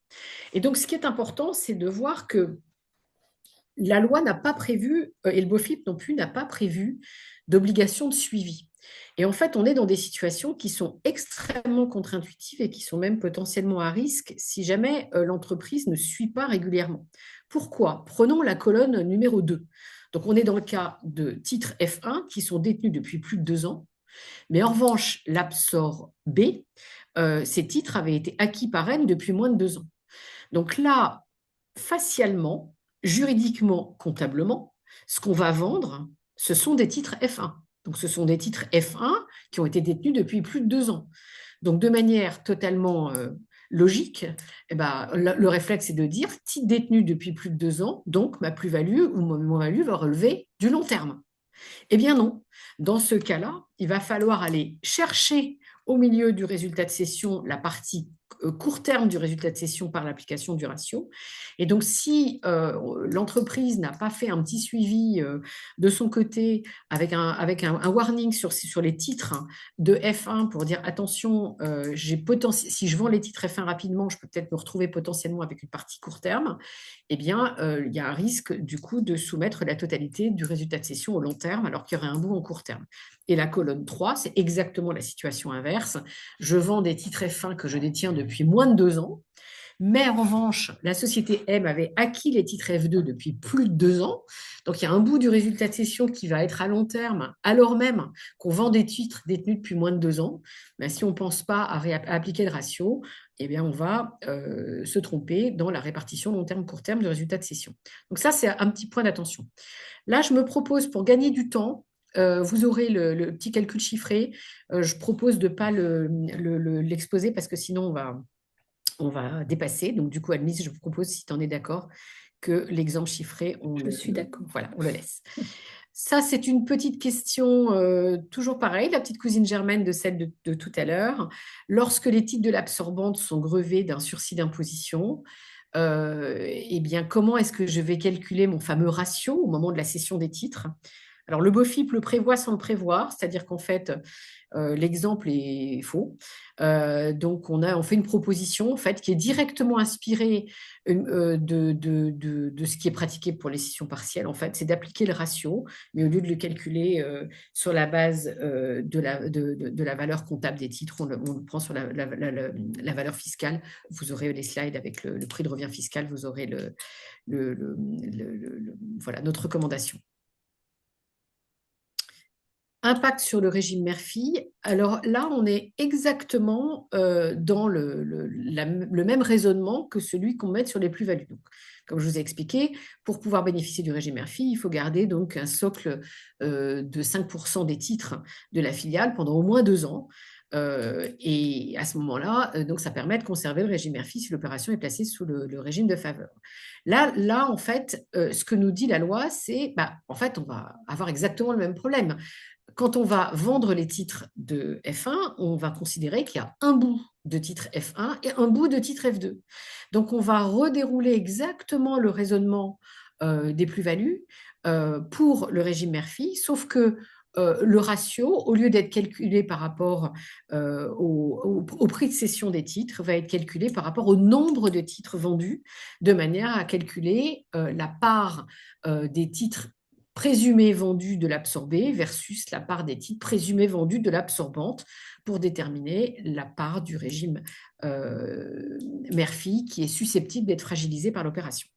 Et donc ce qui est important, c'est de voir que la loi n'a pas prévu, et le BOFIP non plus, n'a pas prévu d'obligation de suivi. Et en fait, on est dans des situations qui sont extrêmement contre-intuitives et qui sont même potentiellement à risque si jamais l'entreprise ne suit pas régulièrement. Pourquoi? Prenons la colonne numéro 2. Donc, on est dans le cas de titres F1 qui sont détenus depuis plus de 2 ans. Mais en revanche, l'Absor B, ces titres avaient été acquis par M depuis moins de 2 ans. Donc là, facialement, juridiquement, comptablement, ce qu'on va vendre, ce sont des titres F1. Donc, ce sont des titres F1 qui ont été détenus depuis plus de 2 ans. Donc, de manière totalement logique, eh ben, le réflexe est de dire titre détenu depuis plus de 2 ans, donc ma plus-value ou ma moins-value va relever du long terme. Eh bien non. Dans ce cas-là, il va falloir aller chercher au milieu du résultat de cession la partie court terme du résultat de cession par l'application du ratio. Et donc, si l'entreprise n'a pas fait un petit suivi de son côté avec un warning sur les titres de F1 pour dire attention, si je vends les titres F1 rapidement, je peux peut-être me retrouver potentiellement avec une partie court terme, eh bien, il y a un risque du coup de soumettre la totalité du résultat de cession au long terme alors qu'il y aurait un bout en court terme. Et la colonne 3, c'est exactement la situation inverse. Je vends des titres F1 que je détiens depuis moins de 2 ans, mais en revanche, la société M avait acquis les titres F2 depuis plus de 2 ans. Donc, il y a un bout du résultat de cession qui va être à long terme, alors même qu'on vend des titres détenus depuis moins de 2 ans. Mais si on ne pense pas à appliquer le ratio, eh bien, on va se tromper dans la répartition long terme, court terme du résultat de cession. Donc, ça, c'est un petit point d'attention. Là, je me propose, pour gagner du temps, vous aurez le petit calcul chiffré. Je propose de ne pas l'exposer parce que sinon, on va dépasser. Donc, du coup, Admise, je vous propose, si tu en es d'accord, que l'exemple chiffré, Je suis d'accord. Voilà, on le laisse. Ça, c'est une petite question, toujours pareil, la petite cousine germaine de celle de tout à l'heure. Lorsque les titres de l'absorbante sont grevés d'un sursis d'imposition, eh bien, comment est-ce que je vais calculer mon fameux ratio au moment de la cession des titres? Alors, le BOFIP le prévoit sans le prévoir, c'est-à-dire qu'en fait, l'exemple est faux. Donc, on fait une proposition en fait, qui est directement inspirée de ce qui est pratiqué pour les cessions partielles. En fait, c'est d'appliquer le ratio, mais au lieu de le calculer sur la base de la valeur comptable des titres, on le prend sur la valeur fiscale. Vous aurez les slides avec le prix de revient fiscal, vous aurez voilà, notre recommandation. Impact sur le régime mère-fille. Alors là, on est exactement dans le même raisonnement que celui qu'on met sur les plus-values. Donc, comme je vous ai expliqué, pour pouvoir bénéficier du régime mère-fille, il faut garder donc un socle de 5% des titres de la filiale pendant au moins 2 ans. Et à ce moment-là, donc ça permet de conserver le régime mère-fille si l'opération est placée sous le régime de faveur. Là, en fait, ce que nous dit la loi, c'est, en fait, on va avoir exactement le même problème. Quand on va vendre les titres de F1, on va considérer qu'il y a un bout de titre F1 et un bout de titre F2. Donc, on va redérouler exactement le raisonnement des plus-values pour le régime mère-fille, sauf que le ratio, au lieu d'être calculé par rapport au prix de cession des titres, va être calculé par rapport au nombre de titres vendus, de manière à calculer la part des titres présumés vendus de l'absorbé versus la part des titres présumés vendus de l'absorbante pour déterminer la part du régime mère-fille qui est susceptible d'être fragilisée par l'opération.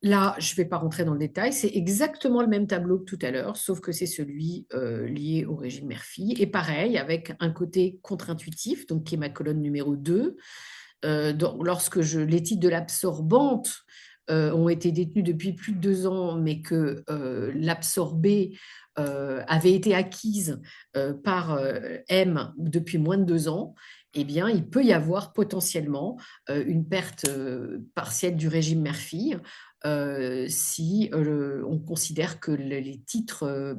Là, je ne vais pas rentrer dans le détail, c'est exactement le même tableau que tout à l'heure, sauf que c'est celui lié au régime mère-fille. Et pareil, avec un côté contre-intuitif, donc qui est ma colonne numéro 2. Lorsque les titres de l'absorbante ont été détenus depuis plus de 2 ans, mais que l'absorbée avait été acquise par M depuis moins de 2 ans, eh bien, il peut y avoir potentiellement une perte partielle du régime mère-fille si on considère que les titres, le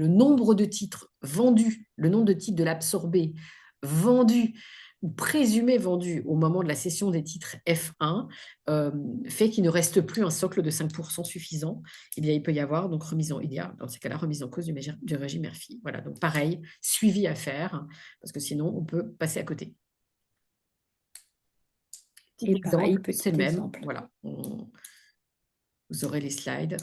nombre de titres vendus, le nombre de titres de l'absorbé vendus ou présumés vendus au moment de la cession des titres F1 fait qu'il ne reste plus un socle de 5% suffisant, eh bien, il peut y avoir donc il y a dans ces cas-là remise en cause du régime mère-fille. Voilà, donc pareil, suivi à faire, parce que sinon on peut passer à côté. Petit Et pareil, exemple, c'est petit le même. exemple. Voilà, vous aurez les slides.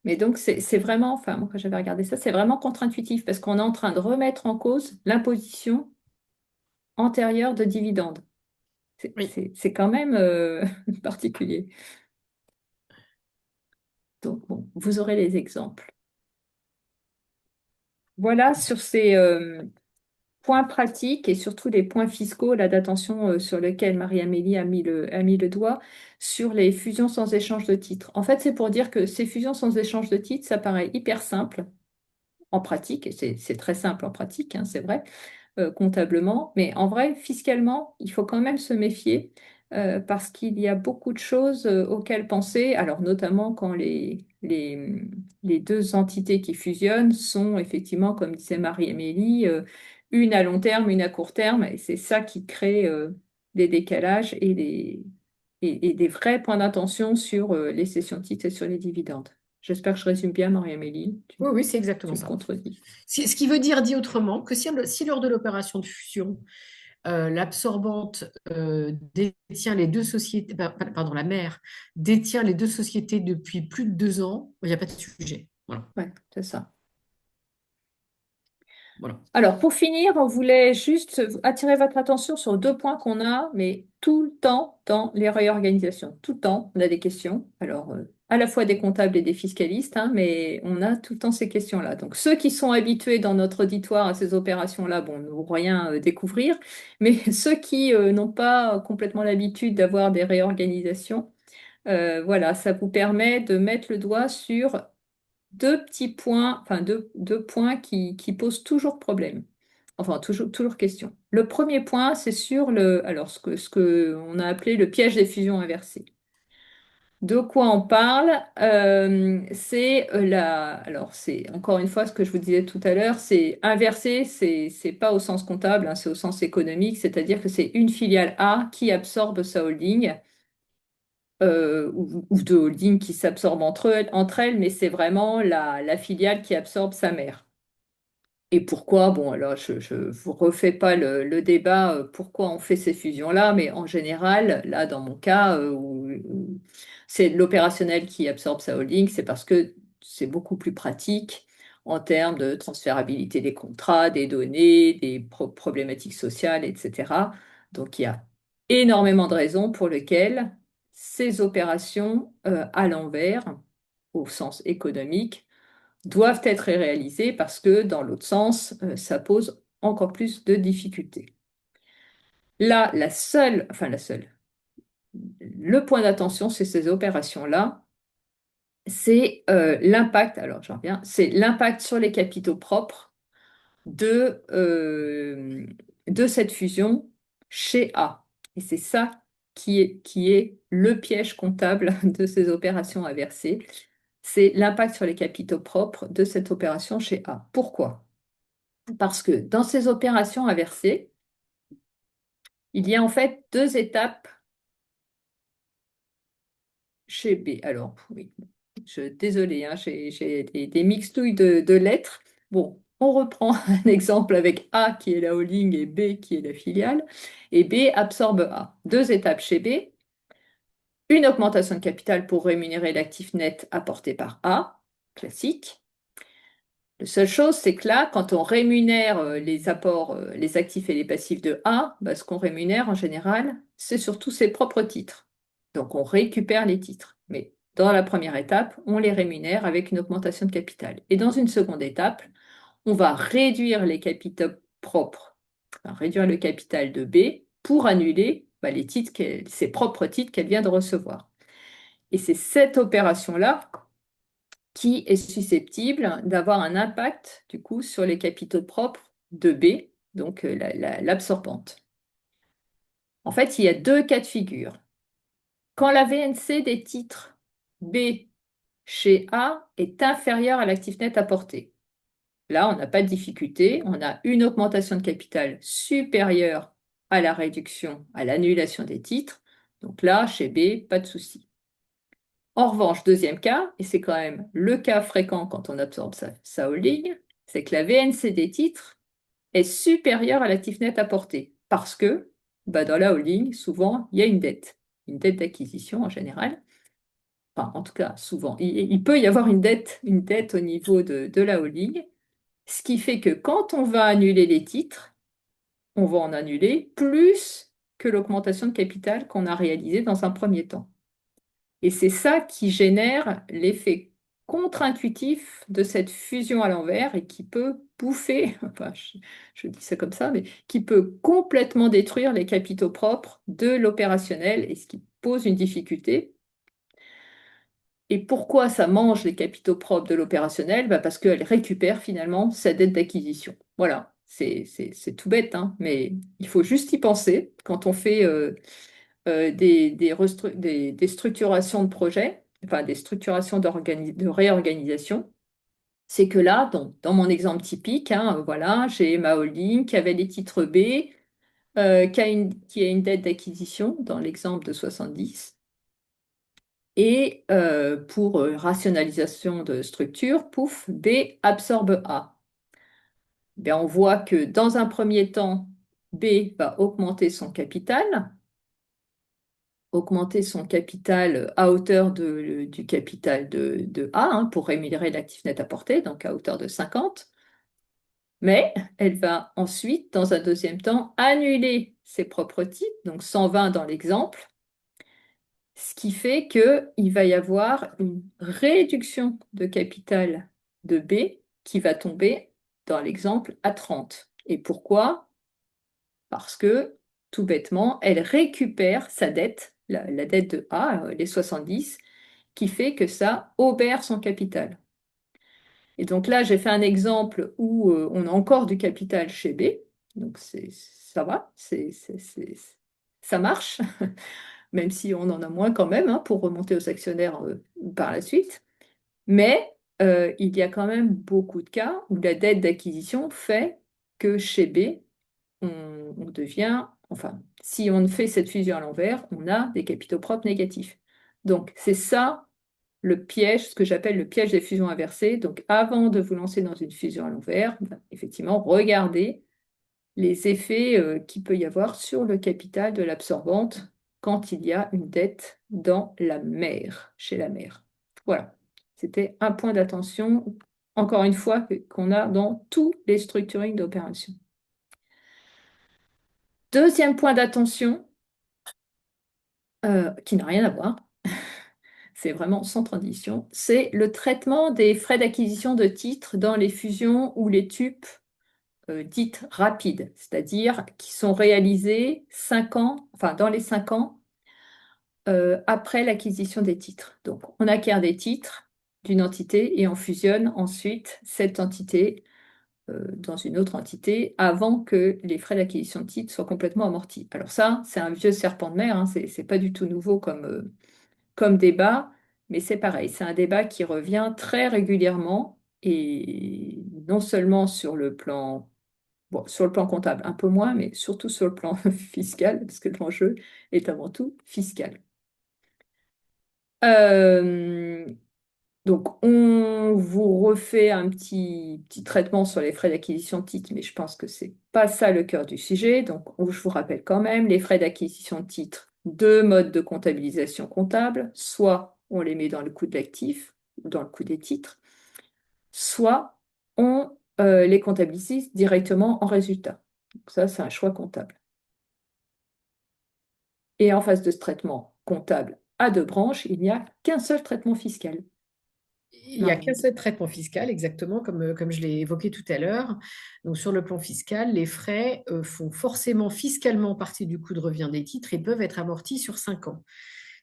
Mais donc, c'est vraiment, enfin, moi, quand j'avais regardé ça, c'est vraiment contre-intuitif parce qu'on est en train de remettre en cause l'imposition antérieure de dividendes. Oui. C'est quand même particulier. Donc, bon, vous aurez les exemples. Voilà sur ces points pratiques et surtout les points fiscaux là d'attention sur lesquels Marie-Amélie a mis le doigt sur les fusions sans échange de titres. En fait, c'est pour dire que ces fusions sans échange de titres, ça paraît hyper simple en pratique, et c'est très simple en pratique, hein, c'est vrai, comptablement, mais en vrai, fiscalement, il faut quand même se méfier parce qu'il y a beaucoup de choses auxquelles penser, alors notamment quand les deux entités qui fusionnent sont effectivement, comme disait Marie-Amélie, une à long terme, une à court terme, et c'est ça qui crée des décalages et des vrais points d'attention sur les cessions de titres et sur les dividendes. J'espère que je résume bien, Marie-Amélie. Oui, oui, c'est Tu exactement me ça. contredis. Ce qui veut dire, dit autrement, que si lors de l'opération de fusion, l'absorbante détient les deux sociétés, pardon, la mère détient les deux sociétés depuis plus de 2 ans, il n'y a pas de sujet. Voilà. Ouais, c'est ça. Voilà. Alors, pour finir, on voulait juste attirer votre attention sur 2 points qu'on a, mais tout le temps dans les réorganisations. Tout le temps, on a des questions. Alors, à la fois des comptables et des fiscalistes, hein, mais on a tout le temps ces questions-là. Donc, ceux qui sont habitués dans notre auditoire à ces opérations-là, bon, ne vont rien découvrir. Mais ceux qui n'ont pas complètement l'habitude d'avoir des réorganisations, voilà, ça vous permet de mettre le doigt sur 2 petits points, enfin deux points qui posent toujours problème. Enfin, toujours question. Le premier point, c'est sur alors ce que on a appelé le piège des fusions inversées. De quoi on parle? C'est alors c'est encore une fois ce que je vous disais tout à l'heure, c'est inversé, c'est pas au sens comptable, hein, c'est au sens économique, c'est-à-dire que c'est une filiale A qui absorbe sa holding ou deux holdings qui s'absorbent entre elles, mais c'est vraiment la filiale qui absorbe sa mère. Et pourquoi? Bon, alors je ne vous refais pas le débat pourquoi on fait ces fusions-là, mais en général, là, dans mon cas, où c'est l'opérationnel qui absorbe sa holding, c'est parce que c'est beaucoup plus pratique en termes de transférabilité des contrats, des données, des problématiques sociales, etc. Donc, il y a énormément de raisons pour lesquelles ces opérations à l'envers, au sens économique, doivent être réalisées parce que dans l'autre sens, ça pose encore plus de difficultés. Là, le point d'attention, c'est ces opérations-là, c'est l'impact, alors j'en reviens, c'est l'impact sur les capitaux propres de cette fusion chez A. Et c'est ça qui est le piège comptable de ces opérations inversées. C'est l'impact sur les capitaux propres de cette opération chez A. Pourquoi? Parce que dans ces opérations inversées, il y a en fait 2 étapes chez B. Alors, oui, Désolée, hein, j'ai des mixtouilles de lettres. Bon, on reprend un exemple avec A qui est la holding et B qui est la filiale. Et B absorbe A. Deux étapes chez B. Une augmentation de capital pour rémunérer l'actif net apporté par A, classique. La seule chose, c'est que là, quand on rémunère les apports, les actifs et les passifs de A, bah, ce qu'on rémunère en général, c'est surtout ses propres titres. Donc on récupère les titres. Mais dans la première étape, on les rémunère avec une augmentation de capital. Et dans une seconde étape, on va réduire les capitaux propres, enfin, réduire le capital de B pour annuler bah, les titres ses propres titres qu'elle vient de recevoir. Et c'est cette opération-là qui est susceptible d'avoir un impact du coup sur les capitaux propres de B, donc l'absorbante. En fait, il y a deux cas de figure. Quand la VNC des titres B chez A est inférieure à l'actif net apporté, là, on n'a pas de difficulté, on a une augmentation de capital supérieure à la réduction, à l'annulation des titres. Donc là, chez B, pas de souci. En revanche, deuxième cas, et c'est quand même le cas fréquent quand on absorbe sa holding, c'est que la VNC des titres est supérieure à l'actif net apporté. Parce que bah, dans la holding, souvent, il y a une dette d'acquisition en général. Enfin, en tout cas, souvent, il peut y avoir une dette au niveau de la holding, ce qui fait que quand on va annuler les titres, on va en annuler plus que l'augmentation de capital qu'on a réalisée dans un premier temps. Et c'est ça qui génère l'effet contre-intuitif de cette fusion à l'envers et qui peut bouffer, enfin je dis ça comme ça, mais qui peut complètement détruire les capitaux propres de l'opérationnel et ce qui pose une difficulté. Et pourquoi ça mange les capitaux propres de l'opérationnel? Bah parce qu'elle récupère finalement sa dette d'acquisition. Voilà, c'est tout bête, hein, mais il faut juste y penser quand on fait des structurations de projets, enfin des structurations de réorganisation. C'est que là, dans mon exemple typique, hein, voilà, j'ai ma holding qui avait les titres B, qui a une dette d'acquisition dans l'exemple de 70. Et pour rationalisation de structure, pouf, B absorbe A. Bien, on voit que dans un premier temps, B va augmenter son capital à hauteur du capital de A hein, pour rémunérer l'actif net apporté, donc à hauteur de 50. Mais elle va ensuite, dans un deuxième temps, annuler ses propres titres, donc 120 dans l'exemple, ce qui fait qu'il va y avoir une réduction de capital de B qui va tomber dans l'exemple à 30. Et pourquoi? Parce que, tout bêtement, elle récupère sa dette, la dette de A, les 70, qui fait que ça obère son capital. Et donc là, j'ai fait un exemple où on a encore du capital chez B, donc ça va, ça marche, même si on en a moins quand même hein, pour remonter aux actionnaires par la suite. Mais il y a quand même beaucoup de cas où la dette d'acquisition fait que chez B, on devient, enfin, si on fait cette fusion à l'envers, on a des capitaux propres négatifs. Donc, c'est ça le piège, ce que j'appelle le piège des fusions inversées. Donc, avant de vous lancer dans une fusion à l'envers, effectivement, regardez les effets qu'il peut y avoir sur le capital de l'absorbante quand il y a une dette dans la mère, chez la mère. Voilà, c'était un point d'attention, encore une fois, qu'on a dans tous les structurings d'opérations. Deuxième point d'attention, qui n'a rien à voir, c'est vraiment sans transition, c'est le traitement des frais d'acquisition de titres dans les fusions ou les TUP dites rapides, c'est-à-dire qui sont réalisées 5 ans, enfin dans les 5 ans après l'acquisition des titres. Donc on acquiert des titres d'une entité et on fusionne ensuite cette entité dans une autre entité avant que les frais d'acquisition de titres soient complètement amortis. Alors ça, c'est un vieux serpent de mer, hein, c'est pas du tout nouveau comme débat, mais c'est pareil, c'est un débat qui revient très régulièrement et non seulement sur le plan, bon, sur le plan comptable un peu moins, mais surtout sur le plan fiscal, parce que l'enjeu est avant tout fiscal. Euh, Donc, on vous refait un petit traitement sur les frais d'acquisition de titres, mais je pense que c'est pas ça le cœur du sujet. Donc, je vous rappelle quand même les frais d'acquisition de titres, deux modes de comptabilisation comptable, soit on les met dans le coût de l'actif ou dans le coût des titres, soit on les comptabilise directement en résultat. Donc ça, c'est un choix comptable. Et en face de ce traitement comptable à deux branches, il n'y a qu'un seul traitement fiscal. Il n'y a qu'un seul traitement fiscal, exactement comme je l'ai évoqué tout à l'heure. Donc, sur le plan fiscal, les frais font forcément fiscalement partie du coût de revient des titres et peuvent être amortis sur 5 ans.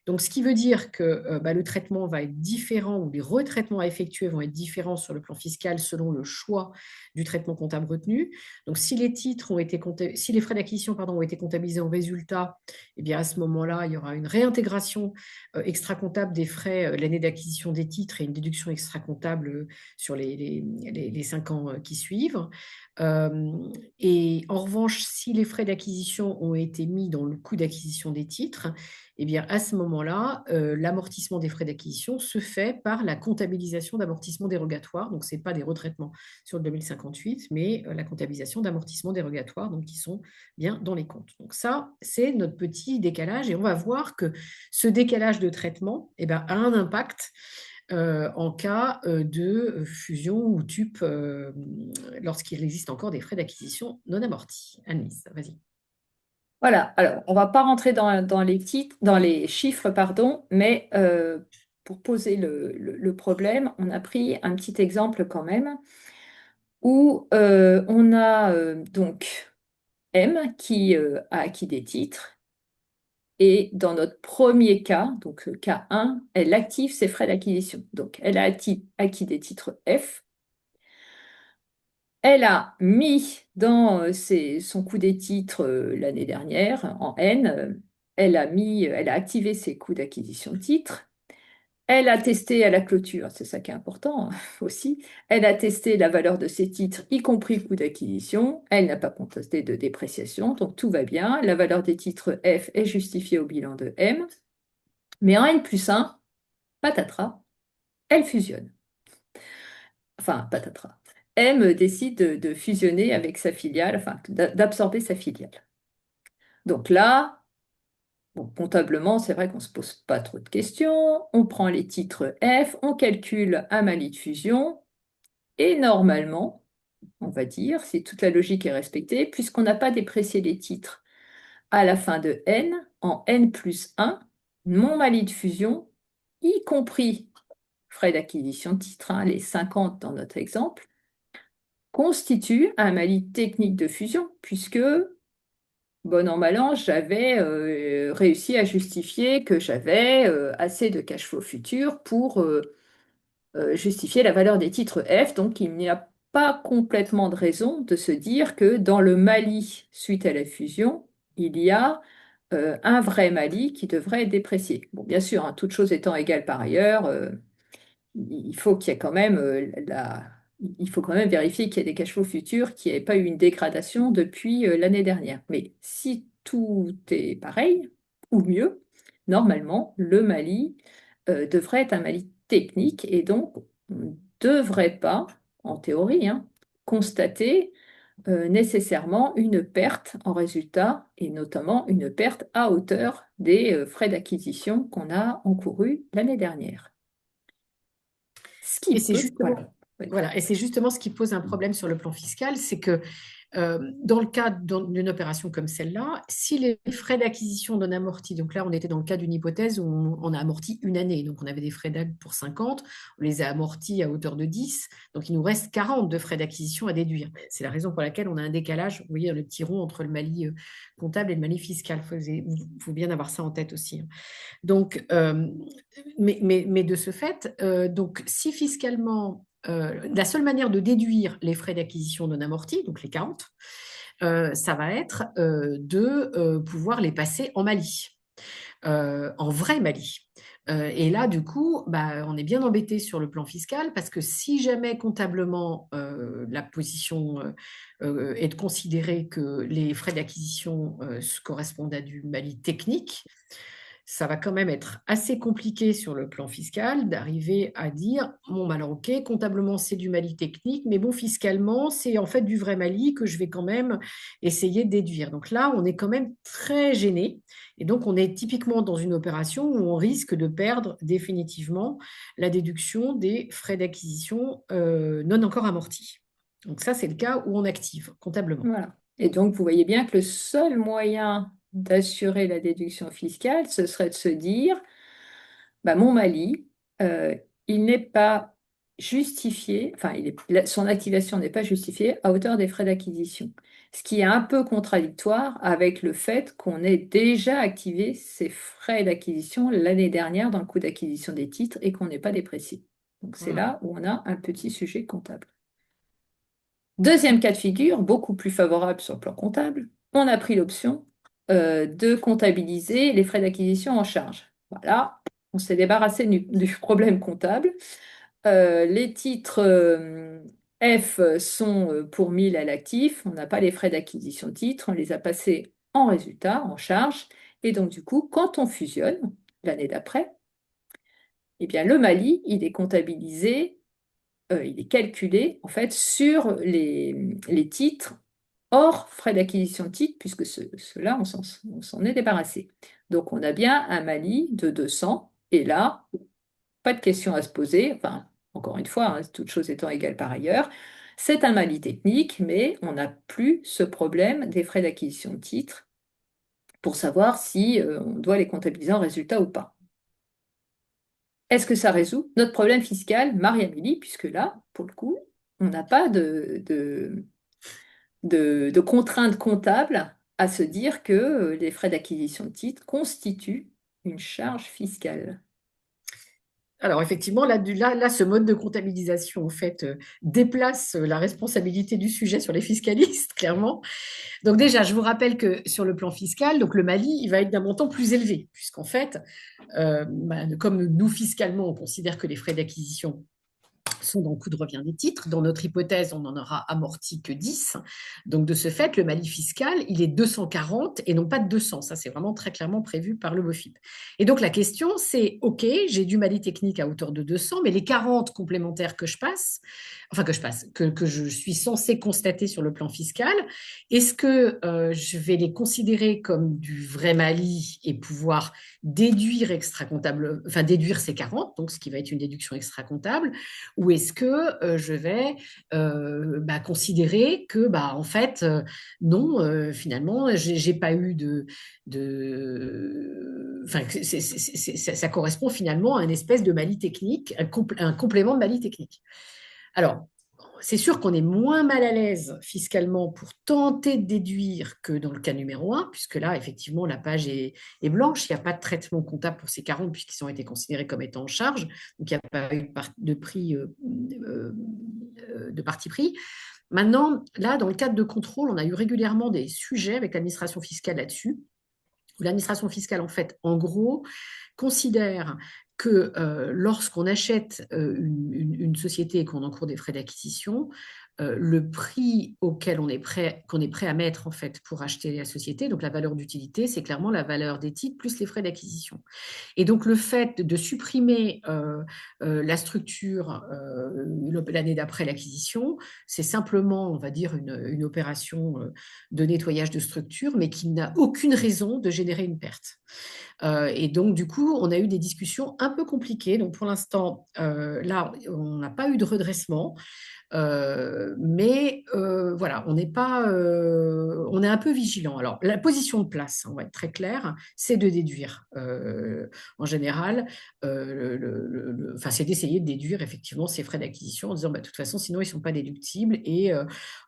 Donc, ce qui veut dire que le traitement va être différent ou les retraitements à effectuer vont être différents sur le plan fiscal selon le choix du traitement comptable retenu. Donc, si les titres si les frais d'acquisition ont été comptabilisés en résultat, eh bien à ce moment-là, il y aura une réintégration extra-comptable des frais l'année d'acquisition des titres et une déduction extra-comptable sur les 5 ans qui suivent. Et en revanche, si les frais d'acquisition ont été mis dans le coût d'acquisition des titres, eh bien, à ce moment-là, l'amortissement des frais d'acquisition se fait par la comptabilisation d'amortissement dérogatoire. Donc, ce n'est pas des retraitements sur le 2058, mais la comptabilisation d'amortissement dérogatoire, donc qui sont bien dans les comptes. Donc, ça, c'est notre petit décalage. Et on va voir que ce décalage de traitement a un impact en cas de fusion ou TUP lorsqu'il existe encore des frais d'acquisition non amortis. Annelise, vas-y. Voilà, alors on ne va pas rentrer dans les titres, dans les chiffres, pardon, mais pour poser le problème, on a pris un petit exemple quand même où on a donc M qui a acquis des titres et dans notre premier cas, donc cas 1, elle active ses frais d'acquisition. Donc elle a acquis des titres F. Elle a mis dans son coût des titres l'année dernière, en N, elle a activé ses coûts d'acquisition de titres. Elle a testé à la clôture, c'est ça qui est important hein, aussi. Elle a testé la valeur de ses titres, y compris le coût d'acquisition. Elle n'a pas contesté de dépréciation, donc tout va bien. La valeur des titres F est justifiée au bilan de M. Mais en N+1, patatras, elle fusionne. Enfin, patatras. M décide de fusionner avec sa filiale, enfin d'absorber sa filiale. Donc là, bon, comptablement, c'est vrai qu'on ne se pose pas trop de questions. On prend les titres F, on calcule un mali de fusion, et normalement, on va dire, si toute la logique est respectée, puisqu'on n'a pas déprécié les titres à la fin de N, en N+1, mon mali de fusion, y compris frais d'acquisition de titres, hein, les 50 dans notre exemple, constitue un mali technique de fusion, puisque, bon an, mal an, j'avais réussi à justifier que j'avais assez de cash flow futur pour justifier la valeur des titres F. Donc, il n'y a pas complètement de raison de se dire que dans le mali suite à la fusion, il y a un vrai mali qui devrait être déprécié. Bon, bien sûr, hein, toute chose étant égale par ailleurs, il faut qu'il y ait quand même il faut quand même vérifier qu'il y a des cash flows futurs, qu'il n'y ait pas eu une dégradation depuis l'année dernière. Mais si tout est pareil, ou mieux, normalement, le Mali devrait être un Mali technique et donc on ne devrait pas, en théorie, hein, constater nécessairement une perte en résultat et notamment une perte à hauteur des frais d'acquisition qu'on a encourus l'année dernière. Ce Et qui c'est peut, justement, voilà, et c'est justement ce qui pose un problème sur le plan fiscal, c'est que dans le cas d'une opération comme celle-là, si les frais d'acquisition non amortis, donc là on était dans le cas d'une hypothèse où on a amorti une année, donc on avait des frais d'acquisition pour 50, on les a amortis à hauteur de 10, donc il nous reste 40 de frais d'acquisition à déduire. C'est la raison pour laquelle on a un décalage, vous voyez, le petit rond entre le Mali comptable et le Mali fiscal. Il faut bien avoir ça en tête aussi. Donc, mais de ce fait, donc si fiscalement la seule manière de déduire les frais d'acquisition non amortis, donc les 40, ça va être de pouvoir les passer en Mali, en vrai Mali. Et là, du coup, on est bien embêté sur le plan fiscal parce que si jamais comptablement la position est de considérer que les frais d'acquisition correspondent à du Mali technique, ça va quand même être assez compliqué sur le plan fiscal d'arriver à dire, bon, bah alors ok, comptablement c'est du Mali technique, mais bon, fiscalement c'est en fait du vrai Mali que je vais quand même essayer de déduire. Donc là, on est quand même très gêné. Et donc, on est typiquement dans une opération où on risque de perdre définitivement la déduction des frais d'acquisition non encore amortis. Donc ça, c'est le cas où on active comptablement. Voilà. Et donc, vous voyez bien que le seul moyen d'assurer la déduction fiscale, ce serait de se dire, bah, mon Mali, euh, il n'est pas justifié, enfin, son activation n'est pas justifiée à hauteur des frais d'acquisition. Ce qui est un peu contradictoire avec le fait qu'on ait déjà activé ces frais d'acquisition l'année dernière dans le coût d'acquisition des titres et qu'on n'ait pas déprécié. Donc, c'est Voilà. là où on a un petit sujet comptable. Deuxième cas de figure, beaucoup plus favorable sur le plan comptable, on a pris l'option de comptabiliser les frais d'acquisition en charge. Voilà, on s'est débarrassé du problème comptable. Les titres F sont pour 1000 à l'actif, on n'a pas les frais d'acquisition de titres, on les a passés en résultat, en charge. Et donc, du coup, quand on fusionne l'année d'après, eh bien, le Mali, il est comptabilisé il est calculé en fait sur les titres hors frais d'acquisition de titres, puisque ceux-là, on s'en est débarrassé. Donc, on a bien un Mali de 200, et là, pas de question à se poser, enfin, encore une fois, hein, toutes choses étant égales par ailleurs, c'est un Mali technique, mais on n'a plus ce problème des frais d'acquisition de titres pour savoir si on doit les comptabiliser en résultat ou pas. Est-ce que ça résout notre problème fiscal, Marie-Amélie, puisque là, pour le coup, on n'a pas de contrainte comptable à se dire que les frais d'acquisition de titres constituent une charge fiscale. Alors effectivement, là, ce mode de comptabilisation, en fait, déplace la responsabilité du sujet sur les fiscalistes, clairement. Donc déjà, je vous rappelle que sur le plan fiscal, donc le Mali, il va être d'un montant plus élevé, puisqu'en fait, comme nous, fiscalement, on considère que les frais d'acquisition sont dans le coût de revient des titres. Dans notre hypothèse, on n'en aura amorti que 10. Donc, de ce fait, le Mali fiscal, il est 240 et non pas de 200. Ça, c'est vraiment très clairement prévu par le BOFIP. Et donc, la question, c'est, OK, j'ai du Mali technique à hauteur de 200, mais les 40 complémentaires que je passe, que je suis censé constater sur le plan fiscal, est-ce que je vais les considérer comme du vrai Mali et pouvoir déduire extra-comptable, enfin déduire ces 40, donc ce qui va être une déduction extra-comptable, ou est-ce que je vais considérer que en fait non, finalement j'ai pas eu enfin ça correspond finalement à une espèce de Mali technique, un complément de Mali technique. Alors, c'est sûr qu'on est moins mal à l'aise fiscalement pour tenter de déduire que dans le cas numéro 1, puisque là, effectivement, la page est blanche, il n'y a pas de traitement comptable pour ces 40 puisqu'ils ont été considérés comme étant en charge, donc il n'y a pas eu de prix de parti pris. Maintenant, là, dans le cadre de contrôle, on a eu régulièrement des sujets avec l'administration fiscale là-dessus. L'administration fiscale, en fait, en gros, considère que lorsqu'on achète une société et qu'on encourt des frais d'acquisition, le prix auquel qu'on est prêt à mettre en fait pour acheter la société, donc la valeur d'utilité, c'est clairement la valeur des titres plus les frais d'acquisition. Et donc le fait de supprimer la structure l'année d'après l'acquisition, c'est simplement, on va dire, une opération de nettoyage de structure, mais qui n'a aucune raison de générer une perte. Et donc, du coup, on a eu des discussions un peu compliquées. Donc, pour l'instant, là, on n'a pas eu de redressement. Mais voilà, on est un peu vigilant. Alors, la position de place, on va être très clair, c'est de déduire. En général, c'est d'essayer de déduire effectivement ces frais d'acquisition en disant, de toute façon, sinon ils ne sont pas déductibles et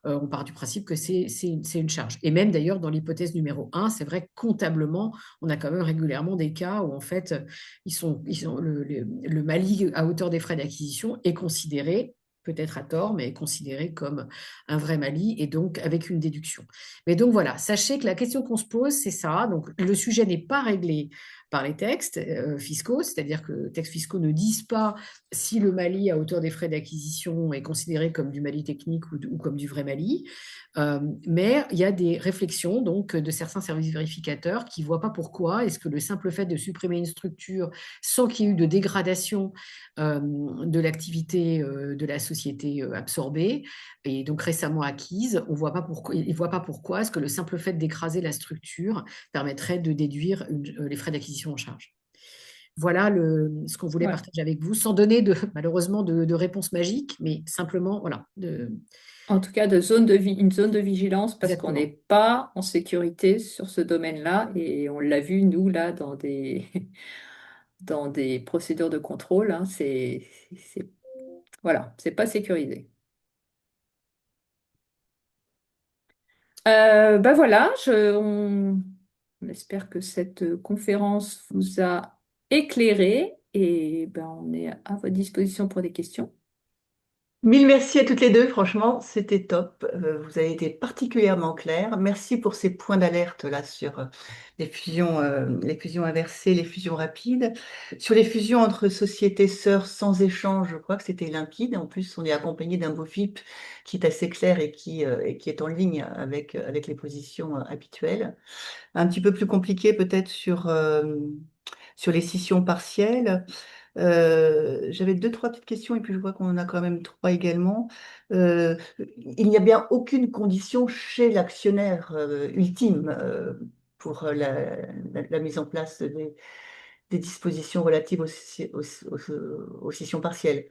on part du principe que c'est une charge. Et même d'ailleurs, dans l'hypothèse numéro 1, c'est vrai que comptablement, on a quand même régulièrement des cas où en fait, le Mali à hauteur des frais d'acquisition est considéré peut-être à tort, mais considéré comme un vrai Mali et donc avec une déduction. Mais donc voilà, sachez que la question qu'on se pose, c'est ça. Donc le sujet n'est pas réglé par les textes fiscaux, c'est-à-dire que les textes fiscaux ne disent pas si le Mali à hauteur des frais d'acquisition est considéré comme du Mali technique ou comme du vrai Mali. Mais il y a des réflexions donc de certains services vérificateurs qui ne voient pas pourquoi est-ce que le simple fait de supprimer une structure sans qu'il y ait eu de dégradation de l'activité de la société absorbée et donc récemment acquise, on voit pas pourquoi, ils ne voient pas pourquoi est-ce que le simple fait d'écraser la structure permettrait de déduire les frais d'acquisition en charge. Voilà ce qu'on voulait Ouais. partager avec vous, sans donner malheureusement de réponse magique, mais simplement, voilà, En tout cas, une zone de vigilance parce qu'on n'est exactement. pas en sécurité sur ce domaine-là et on l'a vu, nous, là, dans des procédures de contrôle, hein, voilà, c'est pas sécurisé. Ben voilà, on espère que cette conférence vous a éclairé et ben, on est à votre disposition pour des questions. Mille merci à toutes les deux, franchement, c'était top. Vous avez été particulièrement clairs. Merci pour ces points d'alerte là sur les fusions inversées, les fusions rapides. Sur les fusions entre sociétés sœurs sans échange, je crois que c'était limpide. En plus, on est accompagné d'un beau FIP qui est assez clair et qui est en ligne avec les positions habituelles. Un petit peu plus compliqué peut-être sur les scissions partielles. J'avais deux, trois petites questions et puis je vois qu'on en a quand même trois également. Il n'y a bien aucune condition chez l'actionnaire ultime pour la mise en place des dispositions relatives aux scissions partielles.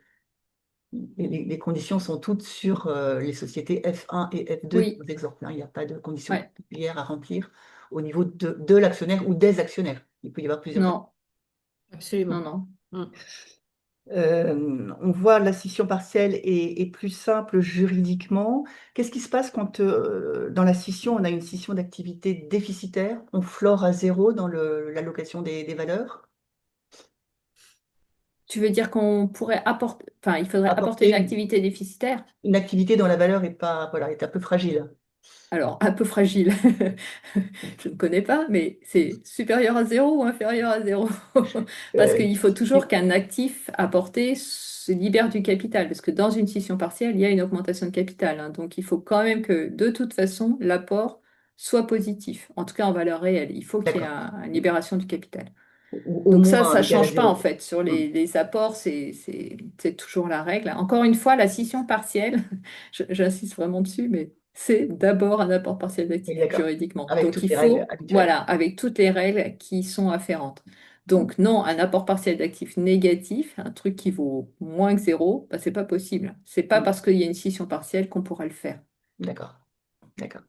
Les conditions sont toutes sur les sociétés F1 et F2, Oui, par exemple, hein. Il n'y a pas de conditions ouais, particulières à remplir au niveau de l'actionnaire ou des actionnaires. Il peut y avoir plusieurs. non, non, Absolument. non. Mm. On voit la scission partielle est plus simple juridiquement. Qu'est-ce qui se passe quand dans la scission, on a une scission d'activité déficitaire, on flore à zéro dans l'allocation des valeurs? Tu veux dire qu'on pourrait apporter, enfin, il faudrait apporter Apporter une activité déficitaire? une activité dont la valeur est pas, voilà, est un peu fragile. Alors, un peu fragile. Je ne connais pas, mais c'est supérieur à zéro ou inférieur à zéro. Parce Euh, qu'il faut toujours qu'un actif apporté se libère du capital. Parce que dans une scission partielle, il y a une augmentation de capital, hein. Donc, il faut quand même que, de toute façon, l'apport soit positif. En tout cas, en valeur réelle. Il faut qu'il y ait d'accord. une libération du capital. Ou au Donc moins ça ne égal à change pas en zéro. fait. Sur Hmm. les apports, c'est toujours la règle. Encore une fois, la scission partielle, j'insiste vraiment dessus, mais c'est d'abord un apport partiel Oui, d'actif, d'accord. juridiquement. Avec Donc toutes il les règles faut, habituelles. voilà, avec toutes les règles qui sont afférentes. Hmm. Donc non, un apport partiel d'actif négatif, un truc qui vaut moins que zéro, bah, c'est pas possible. C'est pas Hmm. parce qu'il y a une scission partielle qu'on pourra le faire. D'accord. D'accord.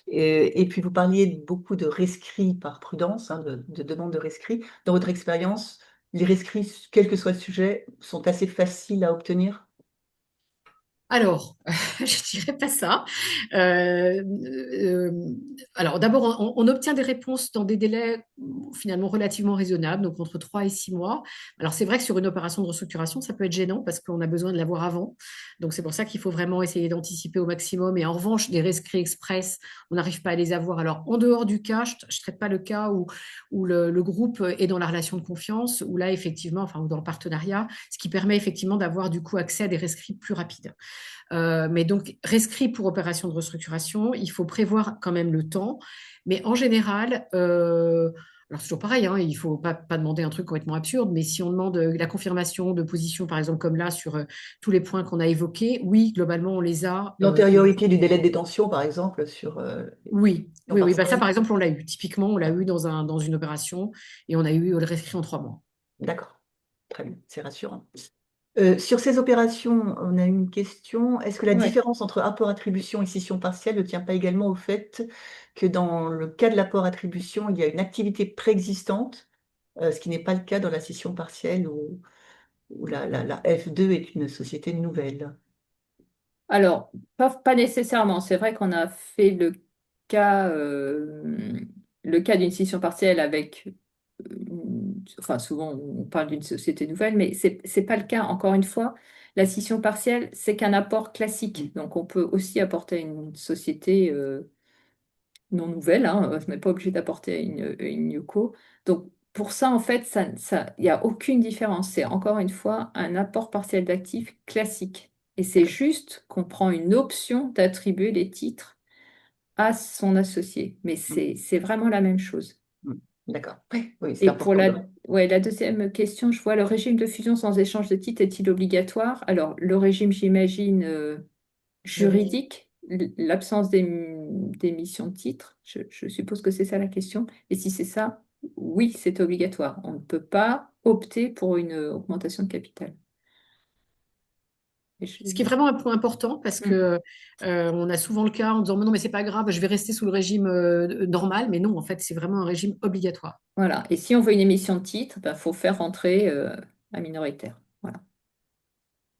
Et puis vous parliez beaucoup de rescrits par prudence, hein, de demande de rescrits. Dans votre expérience, les rescrits, quel que soit le sujet, sont assez faciles à obtenir? Alors, je dirais pas ça. Euh, alors, d'abord, on obtient des réponses dans des délais finalement relativement raisonnables, donc entre 3 et 6 mois. Alors, c'est vrai que sur une opération de restructuration, ça peut être gênant parce qu'on a besoin de l'avoir avant. Donc, c'est pour ça qu'il faut vraiment essayer d'anticiper au maximum. Et en revanche, des rescrits express, on n'arrive pas à les avoir. Alors, en dehors du cas, je ne traite pas le cas où le groupe est dans la relation de confiance, où là, effectivement, enfin, ou dans le partenariat, ce qui permet effectivement d'avoir du coup accès à des rescrits plus rapides. Mais donc, rescrit pour opération de restructuration, il faut prévoir quand même le temps. Mais en général, alors c'est toujours pareil, hein, il ne faut pas demander un truc complètement absurde, mais si on demande la confirmation de position, par exemple, comme là, sur tous les points qu'on a évoqués, oui, globalement, on les a. L'antériorité du délai de détention, par exemple, sur Oui, les oui, oui. Bah ça, partielles. par exemple, on l'a eu. Typiquement, on l'a eu dans une opération et on a eu le rescrit en 3 mois. D'accord, très bien, c'est rassurant. Sur ces opérations, on a une question. Est-ce que la Ouais. différence entre apport-attribution et scission partielle ne tient pas également au fait que dans le cas de l'apport-attribution, il y a une activité préexistante, ce qui n'est pas le cas dans la scission partielle où la F2 est une société nouvelle? Alors, pas nécessairement. C'est vrai qu'on a fait cas, le cas d'une scission partielle avec, enfin souvent on parle d'une société nouvelle, mais c'est pas le cas. Encore une fois, la scission partielle, c'est qu'un apport classique. Donc on peut aussi apporter une société non nouvelle, hein. On n'est pas obligé d'apporter une NewCo. Donc pour ça, en fait, il n'y a aucune différence. C'est encore une fois un apport partiel d'actifs classique. Et c'est D'accord. juste qu'on prend une option d'attribuer les titres à son associé. Mais Mm, c'est vraiment la même chose. mm. D'accord. Oui, oui, c'est Et pour important de... la deuxième question, je vois le régime de fusion sans échange de titres est-il obligatoire? Alors, le régime, j'imagine, Juridique. juridique, l'absence d'émission de titres, je suppose que c'est ça la question. Et si c'est ça, oui, c'est obligatoire. On ne peut pas opter pour une augmentation de capital. Et Ce qui est vraiment un point important parce Hmm. que on a souvent le cas en disant mais non mais c'est pas grave, je vais rester sous le régime normal, mais non en fait c'est vraiment un régime obligatoire. Voilà. Et si on veut une émission de titres, il faut faire rentrer un minoritaire. Voilà.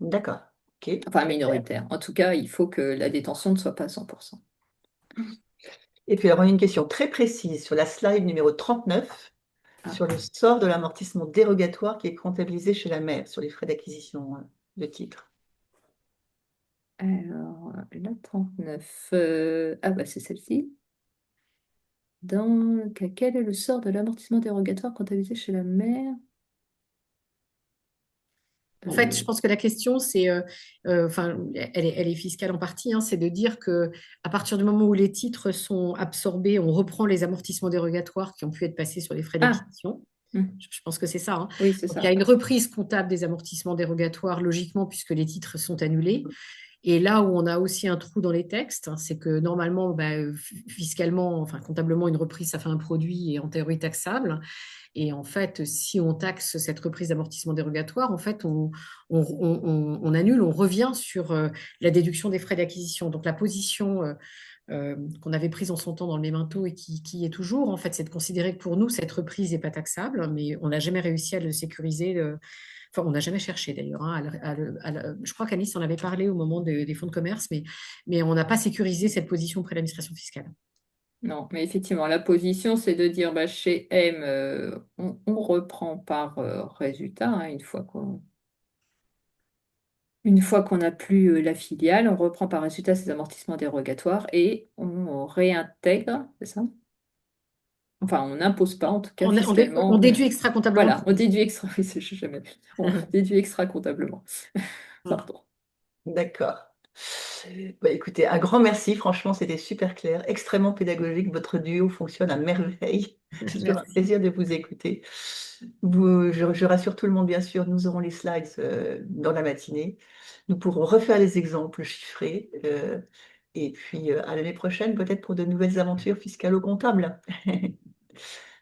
D'accord. OK. Enfin, un Très clair. minoritaire. En tout cas, il faut que la détention ne soit pas à 100%. Et puis, alors, on a une question très précise sur la slide numéro 39 Ah. sur le sort de l'amortissement dérogatoire qui est comptabilisé chez la mère sur les frais d'acquisition de titres. Alors, la 39. Ah bah c'est celle-ci. Donc, quel est le sort de l'amortissement dérogatoire comptabilisé chez la mère? En fait, Euh, je pense que la question, c'est, enfin, elle est fiscale en partie, hein, c'est de dire que à partir du moment où les titres sont absorbés, on reprend les amortissements dérogatoires qui ont pu être passés sur les frais Ah, d'acquisition. hmm, Je pense que c'est ça, hein. oui, c'est Donc, il y a ça. une reprise comptable des amortissements dérogatoires, logiquement, puisque les titres sont annulés. Et là où on a aussi un trou dans les textes, hein, c'est que normalement, bah, fiscalement, enfin comptablement, une reprise, ça fait un produit et en théorie taxable. Et en fait, si on taxe cette reprise d'amortissement dérogatoire, en fait, on annule, on revient sur la déduction des frais d'acquisition. Donc la position qu'on avait prise en son temps dans le mémento et qui est toujours, en fait, c'est de considérer que pour nous, cette reprise n'est pas taxable, mais on n'a jamais réussi à le sécuriser. Enfin, on n'a jamais cherché d'ailleurs, hein, je crois qu'Anis en avait parlé au moment des fonds de commerce, mais on n'a pas sécurisé cette position auprès de l'administration fiscale. Non, mais effectivement, la position, c'est de dire bah, chez M, on reprend par résultat, hein, une fois qu'on n'a plus la filiale, on reprend par résultat ces amortissements dérogatoires et on réintègre, c'est ça? Enfin, on n'impose pas, en tout cas On fiscalement. déduit extra-comptablement le Voilà, on produit. déduit extra, oui, j'ai jamais, on déduit extra comptablement. Pardon. D'accord. Bah, écoutez, un grand merci. Franchement, c'était super clair, extrêmement pédagogique. Votre duo fonctionne à merveille. C'est toujours un Merci. plaisir de vous écouter. Je rassure tout le monde, bien sûr, nous aurons les slides dans la matinée. Nous pourrons refaire les exemples chiffrés. Et puis, à l'année prochaine, peut-être pour de nouvelles aventures fiscalo-comptables.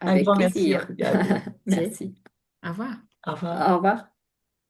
Un Avec grand merci, en plaisir. tout cas, à vous. Merci. Merci. Au revoir. Au revoir. Au revoir.